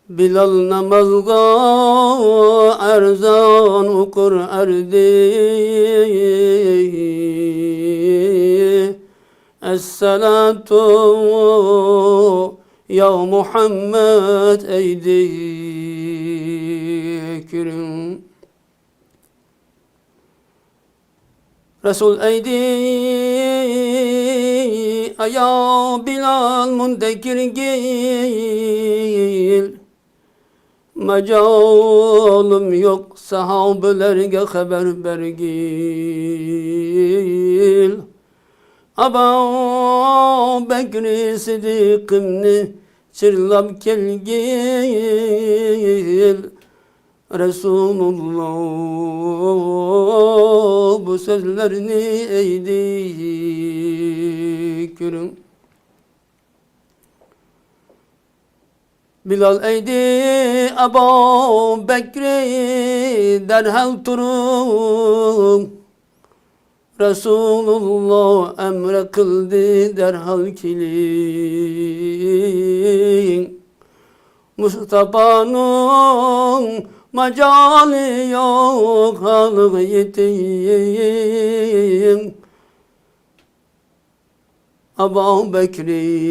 Bilal namazga erzan okur erdi. Es-salatu ya Muhammed eydi kirim. Resul eydi ya Bilal mundekir gel. Macalım yok sahabelerge haber bergil. Aba Bekri Sıdık'ımni çırlap kelgil. Resulullah bu sözlerini eydi kürüm. Bilal eydi Abu Bekri derhal turun. Resulullah emre kıldı derhal kilin. Mustafa'nın macali yok halı yetim. Abu Bekri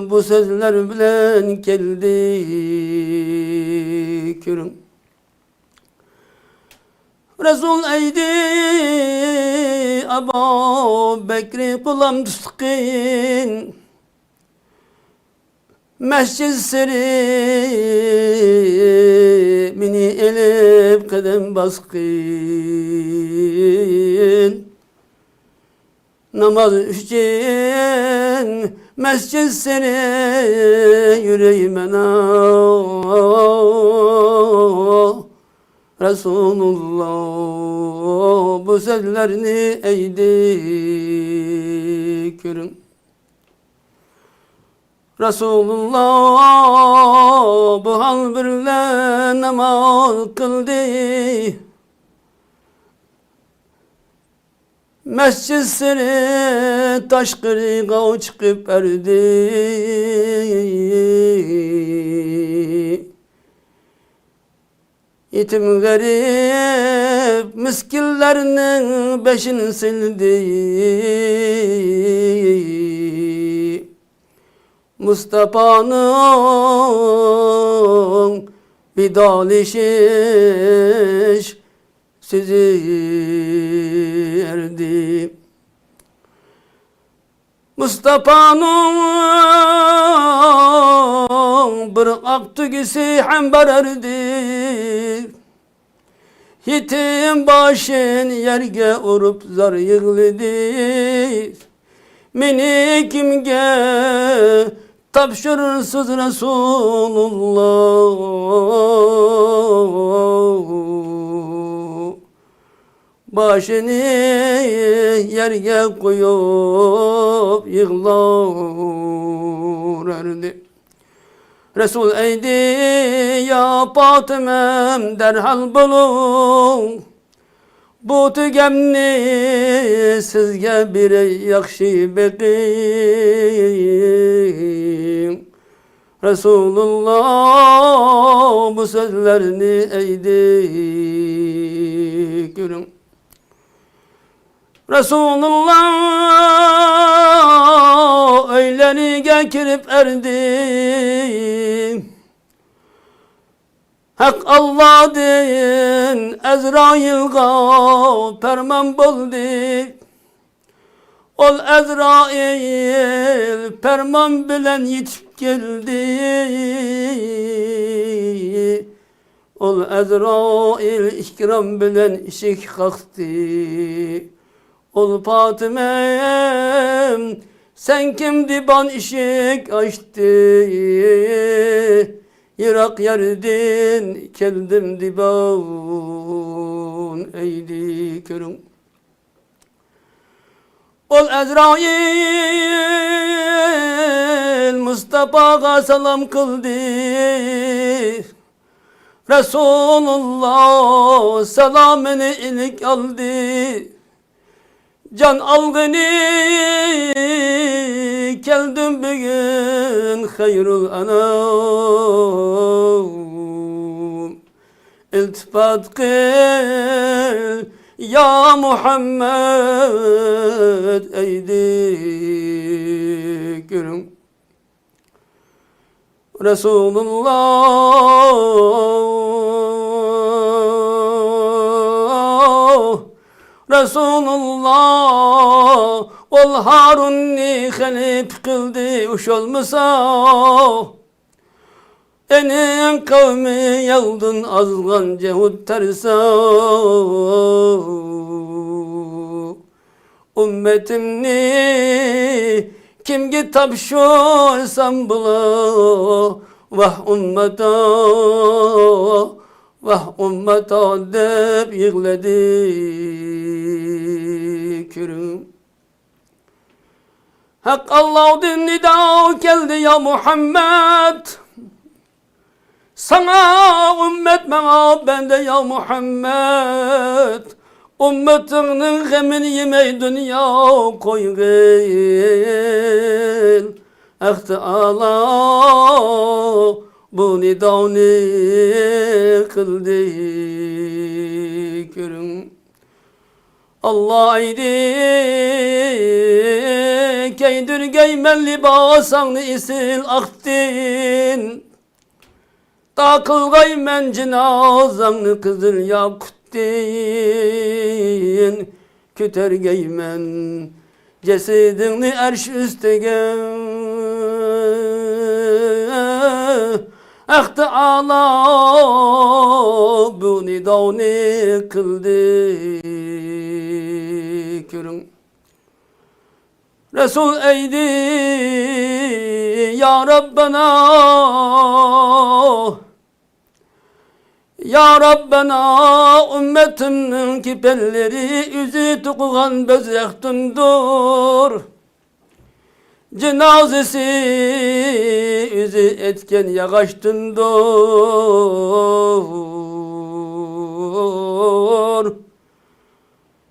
bu sözler bilen geldi kürüm. Resul eydi Abu Bekri kulam tutkin. Mescid seri mini elip kadem baskın. Namaz için mescid seri yüreğime Resulullah bu sözlerini eydi kürüm. Resulullah bu hal birle namaz kıldı. Mescid seri taş kırığa çıkıp erdi. Yetim garip miskinlerinin beşini sildi. Mustafa'nın vidalişiş sizi erdi. Mustafa'nın bir aktügisi hember erdi. Yetim başın yerge urup zar yığıldı. Meni kimge tapşırırsız Resulullah. Başını yerge koyup yığlardı. Resul eydi ya Fatımem derhal bulun. Bu tügemni sizge bir yakşı bekim. Resulullah bu sözlerini eydi görün. Resulullah öyleri gekirip erdi. Hak Allah din Ezrail'a ferman buldu. Ol Ezrail ferman bilen yetip geldi. Ol Ezrail ikram bilen işik kalktı. Ol Fatımem sen kimdi ban işik açtı. Irak yerden keldim diban eydi körüm. Ol Ezrail Mustafa'ga salam kıldı. Resulullah selamını ilik aldı. Can algını geldim bugün hayrul anam. İltifat kıl ya Muhammed eydi görün. Resulullah ol Harun'ni halip kıldı uş olmasa. Enin kavmi yaldın azgan cehud tersa. Ümmetimni kimge tapşırsam bula. Vah ümmeta, vah ümmeta dep yığladı kürüm. Hak Allah'ın nida geldi ya Muhammed. Sana ümmet bana bende ya Muhammed. Ümmetinin gemini yemey dünya koy gel. Ah Teala bu nidani kıldı görün. Allah idi keydir geymen libasanı isil aktin. Takıl gaymen cinazanı kızıl yakutin. Küter geymen cesedini erş üstege. Ah Teala bu nidani kıldı görün. Resul eydi ya Rabbena. Ya Rabbena ümmetimin kipelleri yüzü tukuğan bezektundur. Cenazesi yüzü etken yagaştundur.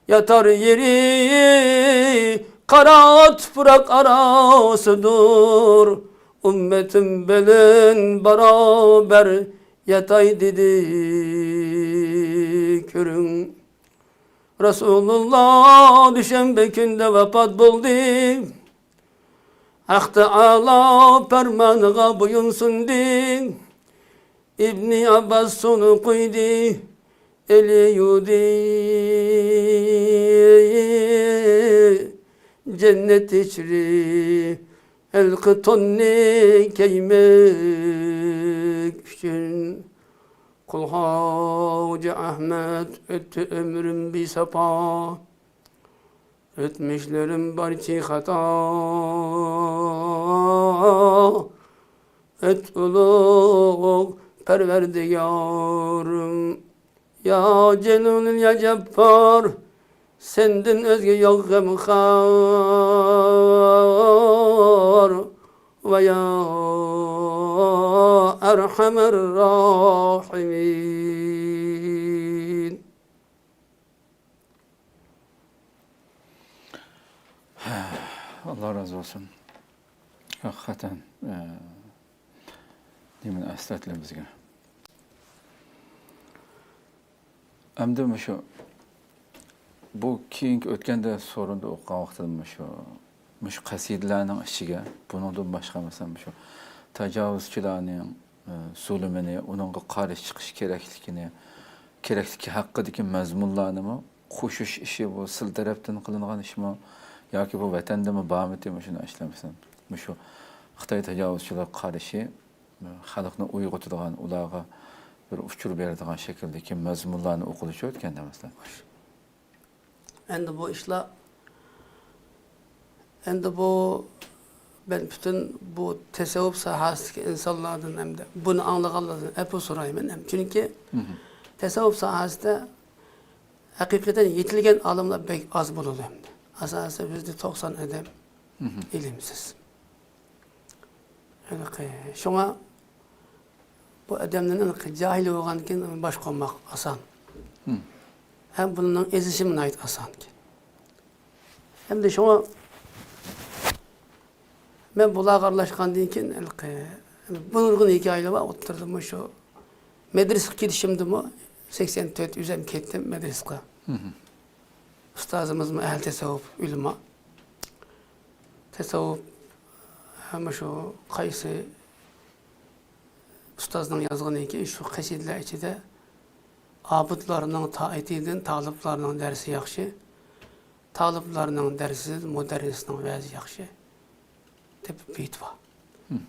Yatar yeri kara toprak arasıdır. Ümmetim belin beraber yatay dedi körün. Resulullah düşenbe günde vefat buldu. Hak Teala fermanıga boyunsundu. İbni Abbas sonu koydu. Eli yudi cennet içri el kıtonni keymek için. Kul Hacı Ahmet etti ömrüm bir sefa. Etmişlerim barçı hata. et ulug perverdigarım. Ya Celil ya Cebbar, senden özge yok gemhar. Ve ya Erhamer Rahimin. Allah razı olsun. Hakikaten demin esletler bizge. Emdi şu bu keyingi ötkende sorunda o'qigan vaqtimda shu qasidalarning ichiga buningdan boshqa masalan shu tajovuzchilarning zulmini, uningga qarshi chiqish kerakligi haqidagi mazmunlarni qo'shish ishi bu sil tarafdan qilingan ishmi yoki bu vatandami bormi shuni ishlamasan. Shu Xitoy tajovuzchilar qarshi xalqni uyg'otadigan, ularga bir uçur beradigan şekildeki mazmunlarni o'qilishi o'tganda masalan. Endi bu işler, endi bu ben bütün bu tasavvuf sahasidagi insonlardan hem de bunu anlaganlardan hep so'rayman hem. Çünkü tasavvuf sahasida hakikaten yetilgan olimlar pek az bo'ladi hem de. Asosan bizde 90 adam ilimsiz. Şuna bu adamların cahil bo'lgandan bosh qo'ymoq oson. Hem bunun ezişimine ait asan ki. Hem de şuna ben bular aralashgandan keyin bunun hikayeleri var. Oturdum şu medreseye gidişimdimi 84 üzem kettim medreseye. Ustazımız mı ehl tasavvuf ilmi. Tasavvuf hem şu qaysi Ustazның yazğını ki şu qasidalar içinde abidlarning taatidan taliblarning dersi yaxshi, taliblarning dersi mudarrisning vazi yaxshi deb beyt var.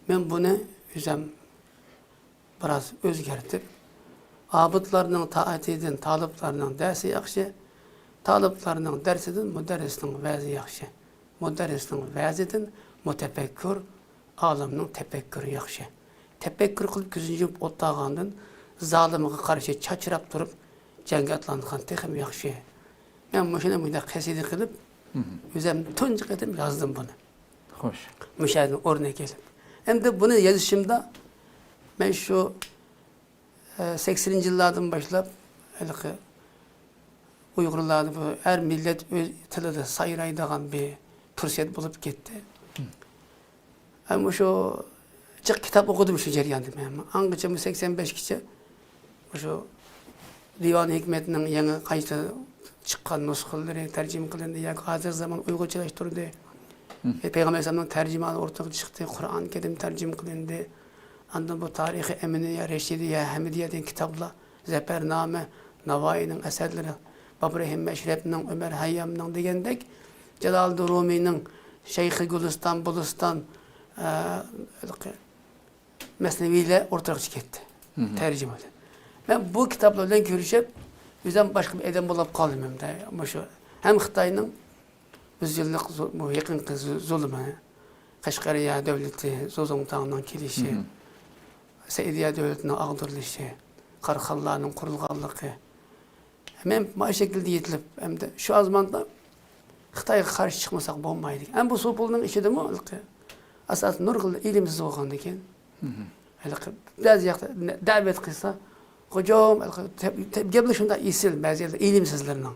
Men bunu özüm biraz özgertip abidlarning taatidan taliblarning dersi yaxshi, taliblarning dersidan mudarrisning vazi yaxshi, mudarrisning vazidan mutafakkur alimning tafakkuri yaxshi. Tefekkür kılıp gözünü yumup ottağandan zalimine karşı çaçırap durup cenge atlandıkan tekim yakşı. Ben müşahede müydü kesidi kılıp üzem tunç edip yazdım bunu. Hoş. Müşahede örnek gelip. Hem de bunu yazışımda ben şu 80. yıllardan başlayıp Uygurlarda bu her millet tılıda sayraydıgan bir fırsat bulup gitti. Hem şu Çık kitap okudum şu ceryanda ben. Angıcımı 85 kişi şu Divan-ı Hikmet'in yeni kayıtı çıkan nuskhaları tercüme kılındı. Ya hazır zaman Uygurcalaştırıldı. Peygamber Efendimiz'in tercümanı ortaya çıktı. Kur'an-ı Kerim tercüme kılındı. Andan bu Tarih-i Eminiye, Reşidiye, Hamidiye'den kitapla Zefername, Navai'nin eserleri, Babrahim Meşrep'nin, Ömer Hayyam'ın degendek Celal-ı Rumi'nin Şeyh-i Gülistan, Bulistan mesneviyle ortaya çıktı. Tercüme edildi. Ben bu kitaplarla görüşüp bizden başka bir edem bulup kaldım hem de. Ama şu hem Xitay'ın 100 yıllık bu yakın zulmü, Kaşgariya devleti Zozongtang'dan kilişi, Seydiye devletinin ağdırılışı, Karkallar'ın kurulganlığı. Hem bu şekilde yetilip hem de şu azmanda Xitay'a karşı çıkmasak olmaydı. Hem bu sopulunun işi de mi? Asas nurgul ilimsiz olgandan keyin bazı yakta davet kılsa hocam gebli şunda isil bazı yerler ilimsizlerinin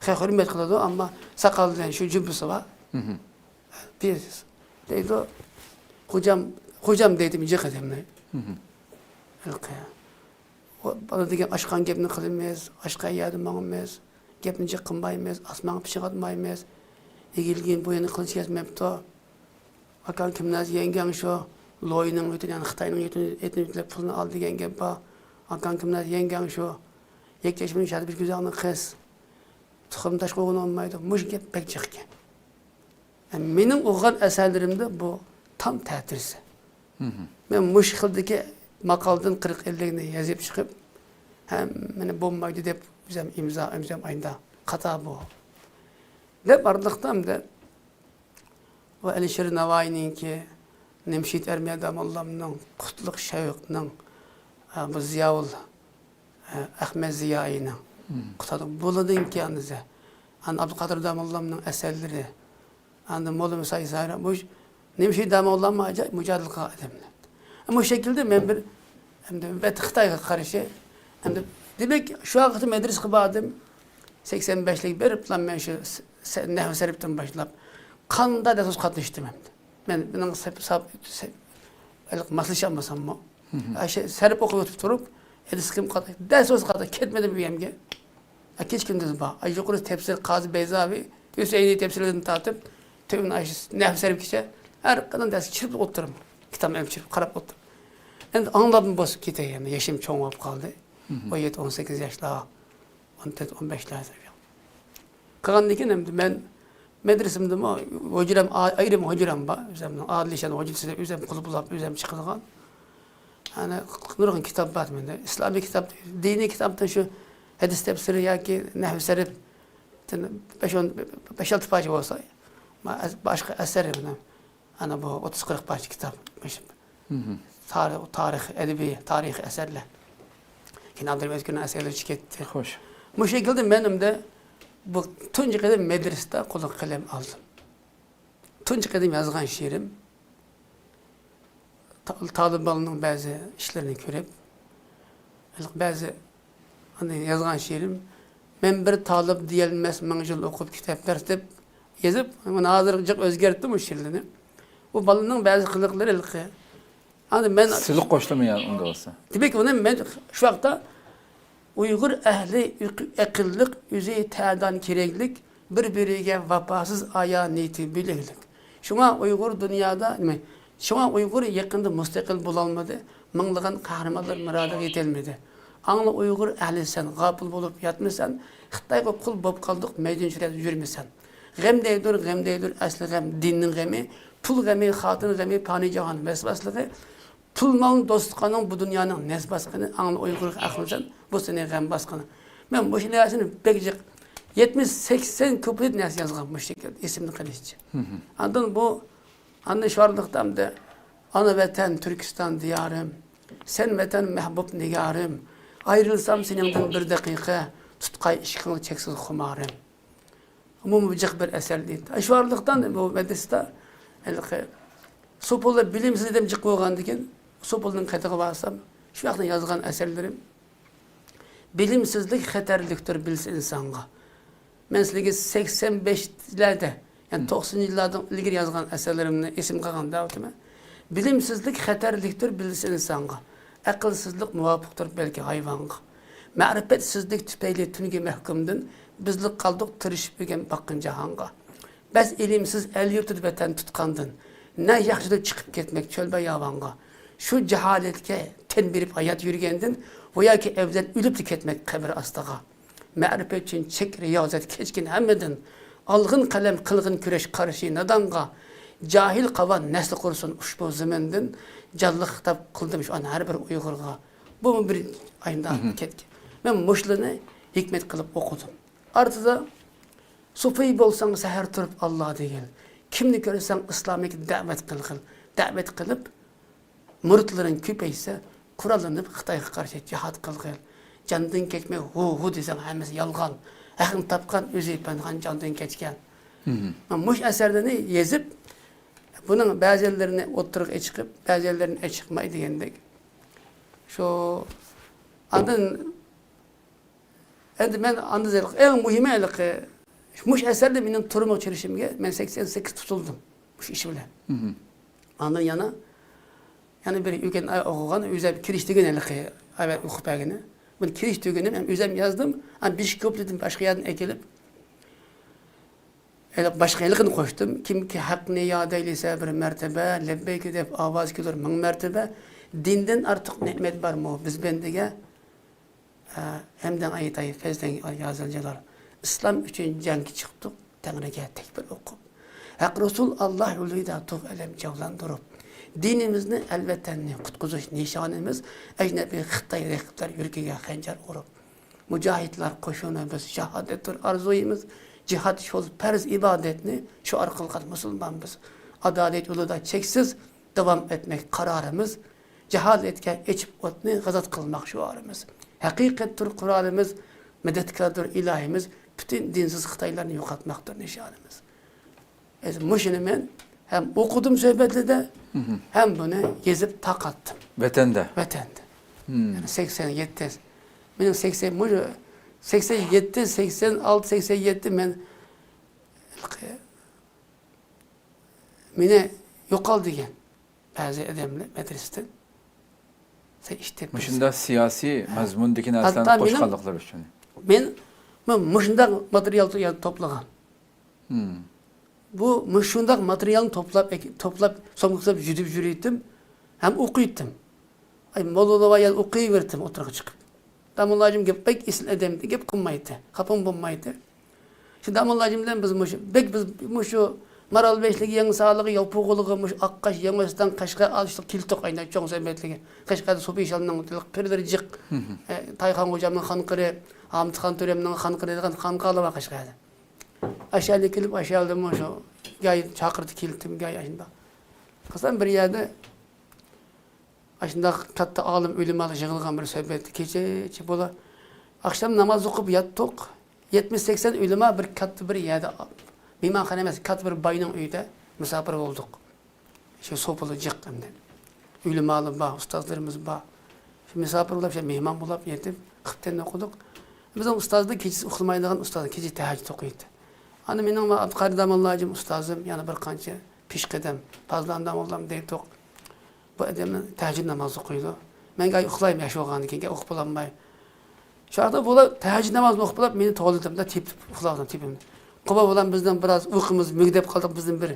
hürmet kılıyordu ama sakallı şu cübbüsü var. Bir deydi hocam dedim cek edemle. Bana degen aşkan gebni kılınmaz, aşka yadım bağımaz, gebni cek kınbayımaz, asmanı pişik atmayımaz, egilgin boyunu kılıç yazmayıptı. Akan kimnaz yengen şu loyunun ötün yani Xitay'nın etini pulunu al degen gep ba. Akan kimnaz yengen şu yekleşmenin şadı bir güzelinin kız. Tıkım taş koyun olmaydı. Muş gep pek çıkken. Yani benim oğan eserlerimde bu tam tətirsi. Ben muş kıldaki makaldan 40-50'ini yazıp çıkıp hem beni bombaydı deyip bizim imza ayında kata bu. Ve bardıktan da o Elişir Navai'nin ki Nemşit Ermiyada Mollamның, Qutluk Şevqның, bu Ziyaul Ahmet Ziyai'nin Qutadık buladın ki anıza. Abdülkadir Damollamның eserleri, Molla Musa İsa'yla bu Nemşit Damollam'a acayip mücadele edemler. Ama bu şekilde ben bir hem Xitayga karşı hem de demek şu vakti medres kıbadım 85'lik berip lan ben şu nehv seripten başlap kanda da söz katlaştım hem de. Ben benim masliş yapmasam mı? Serip okuyup durup ediskim kadar da söz kadar ketmedim bir yemge. Keç gündüz ba. Ayıkırız tefsir Kazı Beyzavi Hüseyin'i tefsirlerini tartıp tövün ayşısı nehv serip kişi her kadın dersi çırpıp otururum. Kitabı çırpıp karap otururum. Endi anladım bu kitayı yani yaşım çoğun olup kaldı. 17-18 yaşlar, 14-15'ler. Kalan diken hem ben medresemde hocam ayrım hocam ba, üzerine adlişan hocası üzerine kulüplap üzerine çıkılgan. Yani nurgun kitap var mende. İslami kitap, dini kitaptan şu hadis tefsiri ya ki nehv serip 5-6 parça olsa başka eser yani. Ana bu 30-40 parça kitap. Tarih, edebi, tarih eserler. Yine Abdülmezgün'ün eserleri çıketti. Hoş. Bu şekilde benim de bu tunca kadar medresede kolun kalem aldım. Tunca kadar yazgan şiirim, Taliban'ın bazı işlerini görüp, bazı yazgan şiirim, ben bir talip diyelmez manjul okup kitap dertip yazıp, hazırcık özgerttim o şiirlerini. Bu balının bazı kılıkları ilki. Ben Silik koştum ya onda olsa. demek ki ben şu vakta Uygur ehli akıllık, yüzey ta'dan kereklik, birbiriga vafasız aya niyeti biliklik. Şuna Uygur dünyada, şuna Uygur yakında müstakil bulalmadı, mınlıgan kahramanlar murada yetelmedi. Anlı Uygur ehli sen, gafil bulup yatmışsan, Xitayga kul bop kaldık, meydunçuraya yürümesen. Gem deydur, asli gem, dinin gemi, pul gemi, hatın gemi, pani cahan mesbaslığı, pulman dostkanın bu dünyanın nes baskını, anlı Uygur akılcan, bu sene gem baskını. Ben bu şinayasını bekecek 70-80 küpüt nes yazgan bu şekilde, isimli kalışçı. Andın bu, anlı şuarlıktan da, ana vatan Türkistan diyarım, sen vatan mehbub nigarım, ayrılsam seninden bir dakika, tutkay işkını çeksiz kumarım. Bu mücek bir eser değil. Şuarlıktan bu medresede, Sopolda bilimsiz edem çıkı olgan diken, Sopol'dan katığı barsam, şu vakti yazgan eserlerim, bilimsizlik xatarliktir bilsin insanga. Ben sizlere 85'lerde, yani 90 yıllardan ilgili yazgan eserlerimle isim kalgan davutime, bilimsizlik xatarliktir bilsin insanga. Akılsızlık muvafıktır belki hayvanga. Ma'rifetsizlik tüpeyle tünge mehkumdun, bizlik kaldık tırışıp bügen bakın cahanga. Biz ilimsiz el yurtu beten tutkandın. Ne yaxşıda çıkıp ketmek çölbe yavanga. Şu cehaletke ten birip hayat yürügendin, veya ki evden ülüp ketmek kabir astağa. Ma'rifet için çek riyazet keçkin hemmedin. Algın kalem kılgın küreş karışı nadanga. Cahil kavan nesli kursun uşbu zimendin. Callık kitap kıldım şu an her bir Uygurga. Bu mu bir ayında ketki. Ben muşlunu hikmet kılıp okudum. Artıda Sufi bolsan seher turup Allah değil. Kimni görürsen İslamik davet kılıp murtların küpeyse kurallanıp Xitayga karşı cihat kılgıl. Candan keçme hu desen hemesi yalgan. Ahın tapkan özü penhan candan keçken. Muş eserlerini yazıp bunun bazılarını oturup çıkıp bazılarını çıkmayı diyendik. Şu andın ben andızılık en mühimmelik muş eserle benim turumu çirişimge ben 88 tutuldum bu işi bile. Ondan yana yani bir ülkenin okugan üzem kiriştiğin elki evet okupagını. Ben kiriştiğini hem üzem yazdım. Ama bir şey köpledim başka yerden ekilip başka elkini koştum. Kim ki hakkını yad eylese bir mertebe lebbeyk edip avaz gelir min mertebe dinden artık nimet var mı biz bendige hemden ayet fezden yazılcılar. İslam için cengi çıktık. Tanrı'ya tekbir okup. Hak Resul Allah yoluyla tuğ elem cevlandırıp. Dinimizni elbettenni kutkuzuş nişanımız ecnebi Xitay rekipler ülkeye xencer vurup. Mücahitler koşunu biz şehadettir arzuyumuz. Cihad şol perz ibadetini şu arkalıkat Müslüman biz. Adalet yolu da çeksiz devam etmek kararımız, cehaletke içip otni gazat kılmak şuarımız. Hakikattir Kur'an'ımız, medetkardır ilahimiz, bütün dinsiz Xitaylarını yokatmaktır nişanımız. Muşunu ben hem okudum söhbetle de hem bunu gezip tak attım. Vatanda. Vatanda. Yani 87. Benim 87, 86, 87 ben mene yokal degan bazı adamlar medreseden. Sen işte Muşunda siyasi mazmundaki narsalarni Hatta qo'shqanliqlar uchun. Ben muşundak materyal toplagan. Bu muşundak materyalını toplap somgusap jüdüp jürüytüm. Hem okuyttum. Ay mololava yaz okuyuverdim oturuğa çıkıp. Damullacım gep bek isil edemdi, gep kılmaydı. Kapım bulmaydı. Şimdi damullacım bilen biz muşu maral beşligi, yanı sağlığı, yapıqılığı, muş akkaş, yamasından kaşka alıştık, kiltok ayna, çoğun sebbetligi. Kaşkada sopi işalından mutluluk, perileri jık. Tayхан hocamın xanqırı, Hamid Xan Törem'nin xanqırı degan xanqa alaba kaşkada. Aşağıda kelip aşağıda muşu gay çakırdı kilittim gay aşında. Kızdan bir yerde aşında katta alım ölüm alı jığılgan bir söhbeti keçe bola. Akşam namaz okup yattık. 70-80 ölüme bir katta bir yerde meymanxana emas, kat bir bayının uyda misafir olduk. Şu sopulu jık hem de. Ölüm alı ba, ustazlarımız ba. Şu misafir olap, mehman bulap yetip, xıpten okuduk. Bizim ustazda keçisi uxulmaydigan ustaz, keçi tahajjud okuydu. Hani benim Abdülkadir Damallacım ustazım, yani bir kança pişkedem, fazla andam oldum deyip tok. Bu adamın tahajjud namazı okuydu. Ben gay uxulayım yaşı olğandı ki, gay uxup bulanmay. Şu anda bu tahajjud namazını uxup bulap, beni toğladım da uxuladım tipimde. Qoba bolan bizden biraz uykumuz mügdep kaldık bizden bir.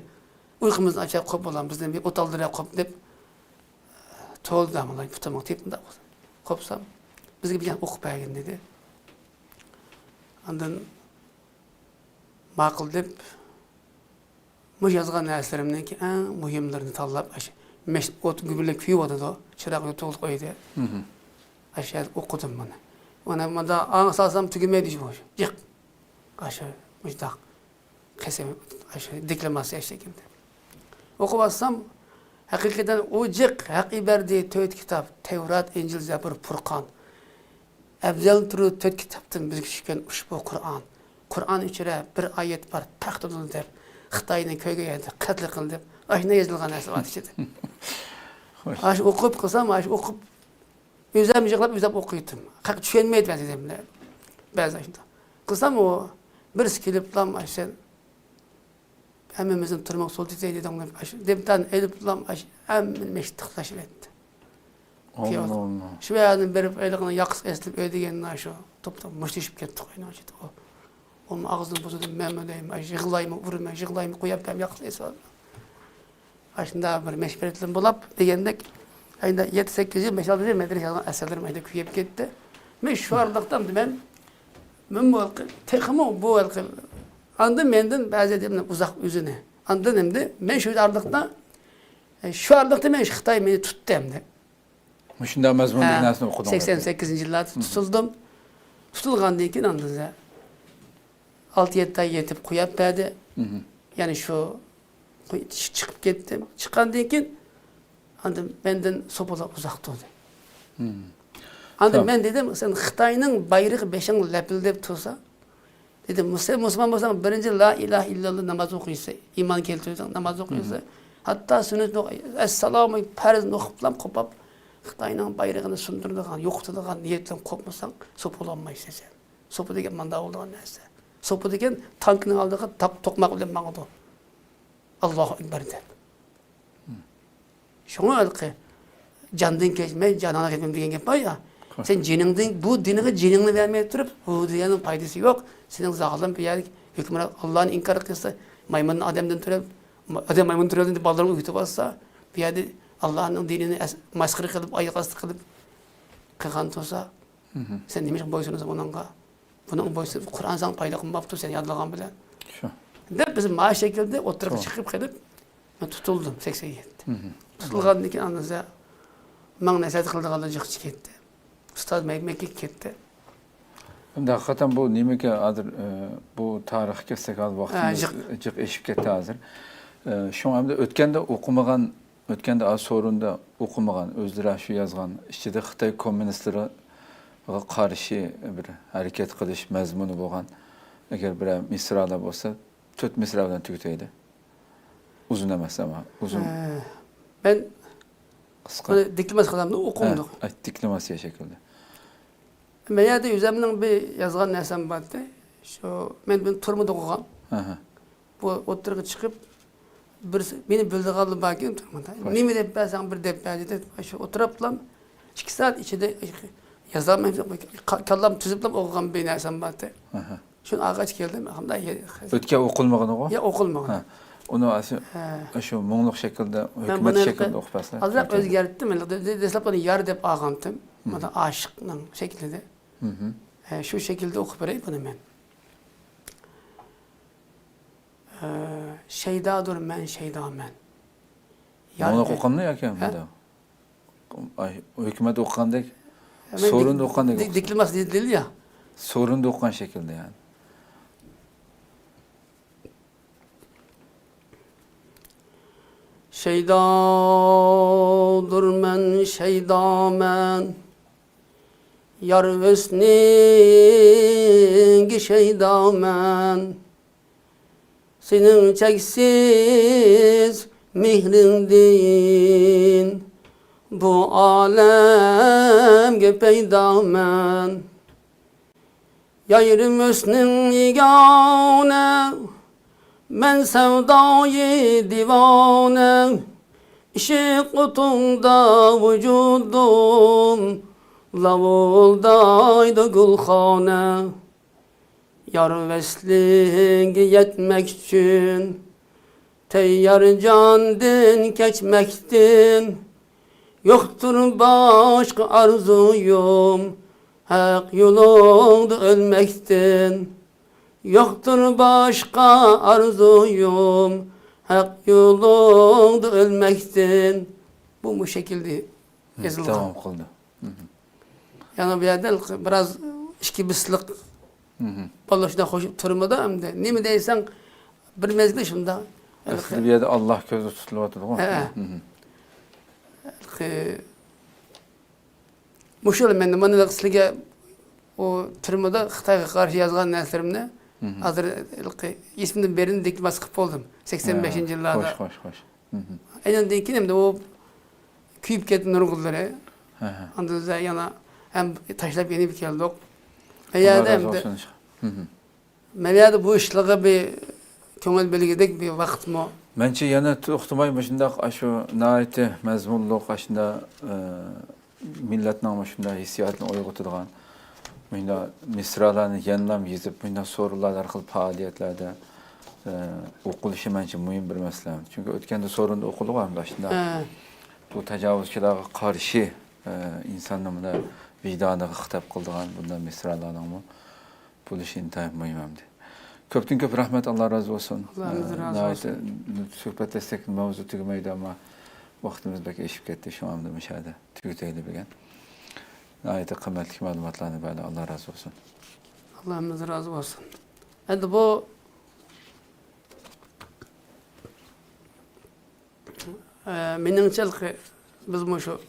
Uykumuz açıp qop bolan bizden bir otaldırıp qop dep. Toğladı Damallacım tutamam tipimde. Qopsam, bizge bir okup bergin dedi. Andan maqıl dep muş yazgan närslerimden ki en muhimlerini tanlap ot gübürlek kuyu oldu da çırak yutuluk koydu. Aşağı okudum bunu. Ona da anasasam tügemedi bu. Yık. Aşağı müjdak. Kesem aşağı deklamasya şeklinde. Okubassam hakikaten o cık hakkı verdiği töt kitap, Tevrat, İncil, Zabur, Furkan. Ebzel türü töt kitaptın biz küçükken ushbu Kur'an. Kur'an içine bir ayet var, taktırıldı dep. Xitayning köyge geldi, qatl qildi dep. Aşına yazılgan narsa var içinde. Aş okup kılsam, aş okup özüm yığılap özüm okuytum. Hak düşenmeydi ben dedimler. Bazı aşında. Kılsam o bir skilip lam aşen hemmemizin tırmak sol titeydi dedim. Deptan edip lam aş emmin meştiqlaşıp etti. Allah Allah. Şu yerden berip eligini yaqыс eslip ödegenini aşo toptan muştuşup kettik oyna açtı o. Onun ağzını bozuldu memnunayım. Yığılayım, vurma, yığılayım, koyup hem yaqыс esip aldım. Aşında bir meşberetlim bulap degendek ayında 7-8 yıl meşaldı medrese yazgan eserlerim ayda kuyup ketdi. Men şu arlıqdan ben bu tekimi bu alqı andı menden bazı edemden uzak üzüne. Andan emdi men şu arlıqda şu arlıqda men Xitay meni tuttu emdi. Muşunda mazmundaki narsani o'qidim. 88 yıllarda tutuldum. Tutulgandan keyin andan 6-7 ay yetip kuyup berdi. Yani şu çıkıp kettim. Çıkandan keyin andım benden sopalar uzak durdu. Andım ben dedim sen Xitayning bayrağı beşin lapildep tursa dedim sen Müslüman bolsan birinci la ilahe illallah namaz okuysa, iman keltirsen namaz okuysa, hatta sünnet esselamu farz okup kopap Xitayning bayrağını sundurduğun, yoqtılığın niyetle kopmasan sopalanmaysa sen. Sopa degen manda olduğun narsa. Sopa degen tankning aldığı toqmaq bilen mağdı. Allahu ekber dep. Şoňa alqy jandan keçme, janana ketmem degen gep bar ya. Sen jiningden bu dinige jiningni bermey turup, bu diýenin paydasy ýok. Senin zalim bir ýerlik hükümler Allah'ın inkar kılsa, maymunun adamdan türep, adam maymun türeldiğinde ballarını uyutup alsa, bir yerde Allah'ın dinini maskara kılıp, ayakastı kılıp kılgan olsa, sen demiş boysunuz onunla. Bunun boysu Kur'an sana payda kılmaptır sen yadlagan bilen. De bizim maaş şekilde oturup çıkıp gelip tutuldum 87. Tutulgandan keyin anlaza maň näset kıldygan jyk ketdi. Ustad Mekke ketdi. Hakikaten bu nimeke hazır bu tarih kessek az vaktimiz jyk eşip ketdi hazır. Şoňa hem de ötkende okumagan Ötkende az sorunda okumagan, özleri şu yazgan, içinde Xitay komünistleri karşı bir hareket kılış mezmunu bolgan. Eğer bir misrada bolsa, 4 misra bilen tügüteydi. Uzun emas ama, uzun. Ben Kıska. bunu dikilmez kalamda okunduk. Diplomasiya şekilde. Meyada yüzeminin bir yazgan nesem vardı. Şu ben turmuda okuğam. Bu oturga çıkıp beni böldü kaldı bakayım turmuda. Nimi dep ben sana bir dep ben dedi. Şu oturaplam 2 saat içinde yazamayım. Kallam tüzüplam okuğam bir nesem vardı. Şunu ağaç geldim. Hamda Ötke okulmagan o? ya okulmagan. Onu şu muğluk şekilde, hükümet şekilde okupaslar. Azraq özgerttim. Deslap onu yar dep ağamtım. Mada aşıkның şekilde. Şu şekilde okup vereyim bunu ben. Şeydadır men, şeyda men. Muğluk okanlı ya ki? Hükümet okandek, sorun da okandek. Dikilmez değil ya. Sorun da okan şekilde yani. Şeydadır men, şeyda men. Yar vesningi şeyda men. Senin çeksiz mihrindin. Bu alemge peyda men. Yayrım vesnin yegane. Men sevdayı divane. İşi kutunda vücudum. Lavuldaydı gülhane. Yar veslinge yetmek için teyyar candin keçmektin. Yoktur başka arzuyum, hak yolunda ölmektin. Yoktur başka arzuyum, hak yolunda ölmektin. Bu şekilde yazıldı. Tamam kıldı. Yani bir yerde biraz işki bislik Allah'ına hoşup turmada hem de. Ne mi deysen bir mezgide şunda. Aslında bir yerde Allah gözü tutuluyordu. Muşul men de bana sizge o turmada Xitayga karşı yazgan neslerimne hazır ismini berini dikilmez kıp oldum. 85. yıllarda. Hoş. En dikinim de o küyüp kettin nurgulları. Andızda yana hem taşlap yeni bir keldik. Meyada hem de Meyada bu işliğe bir köngel belgedek bir vakt mı? Bence yana toxtumay başında şu naite mezmunluq aşında millet namı şunda hissiyatını oygutulgan. Bunda misralarını yanlam yazıp bunda sorular arkalı faaliyetlerde okuluşu bence mühim bir mesele. Çünkü ötkende sorunda okulu var başında. Bu tecavüzçilere karşı insanlığında vicdanı hitap kıldıgan bundan misralarının mı? Bu iş intayip mühimdi. Köptün köp rahmet, Allah razı olsun. Allah razı olsun. Söhbetleşsek mevzu tügümeydi ama vaktimiz belki eşlik etti şu anda müşahede. Tügüteydi bir gen. Nihayet kıymetli malumatlarını böyle Allah razı olsun. Allah'ımız razı olsun. Şimdi bu menimçe biz bu şu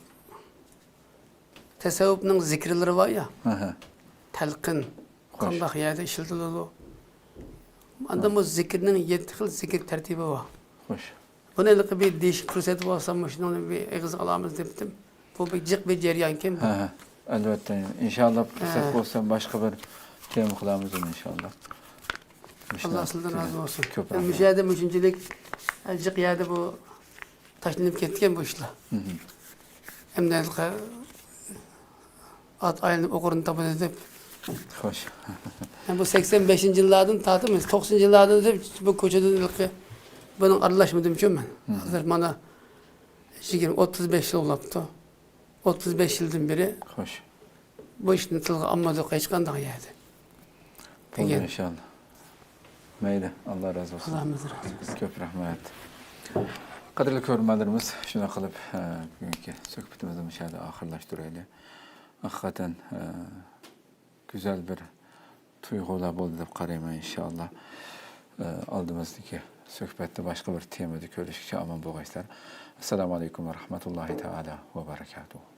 tasavvufun zikirleri var ya. Telkin. Kandak yerde işletildi. Anda bu zikrinin 7 xil zikir tertibi var. Hoş. Buna ilgili bir değişik fırsat varsa şunu bir egz alamız dedim. Bu bir cık bir ceryan kim? Elbette. İnşallah fırsat olsa başka bir temin kılamız inşallah. Allah sizden razı olsun. Köp rahmet. Müşahede müşüncülük cık yerde bu taşlanıp ketken bu işler. Hem de at ayını okurun tabi edip Hoş. yani bu 85. yıllardan tatımız, 90. yıllardan da bu koçadan ilki bunun arılaşmadığım için ben. Hazır bana 35 yıl olaptı. 35 yıldan beri Hoş. bu işin tılgı ammadı kaçkan da yedi. Olur inşallah. Meyle. Allah razı olsun. Allah'ımız razı olsun. Köp rahmet. Kadirli körmelerimiz şuna kılıp bugünkü söhbetimizi müşahede ahırlaştıraylı. Hakikaten güzel bir tuygula oldu dep qarayman inşallah. aldığımızdaki söhbətdə başqa bir temada görüşükçe aman boğayslar. Assalamu aleykum ve rahmetullahi teala ve berekatuhu.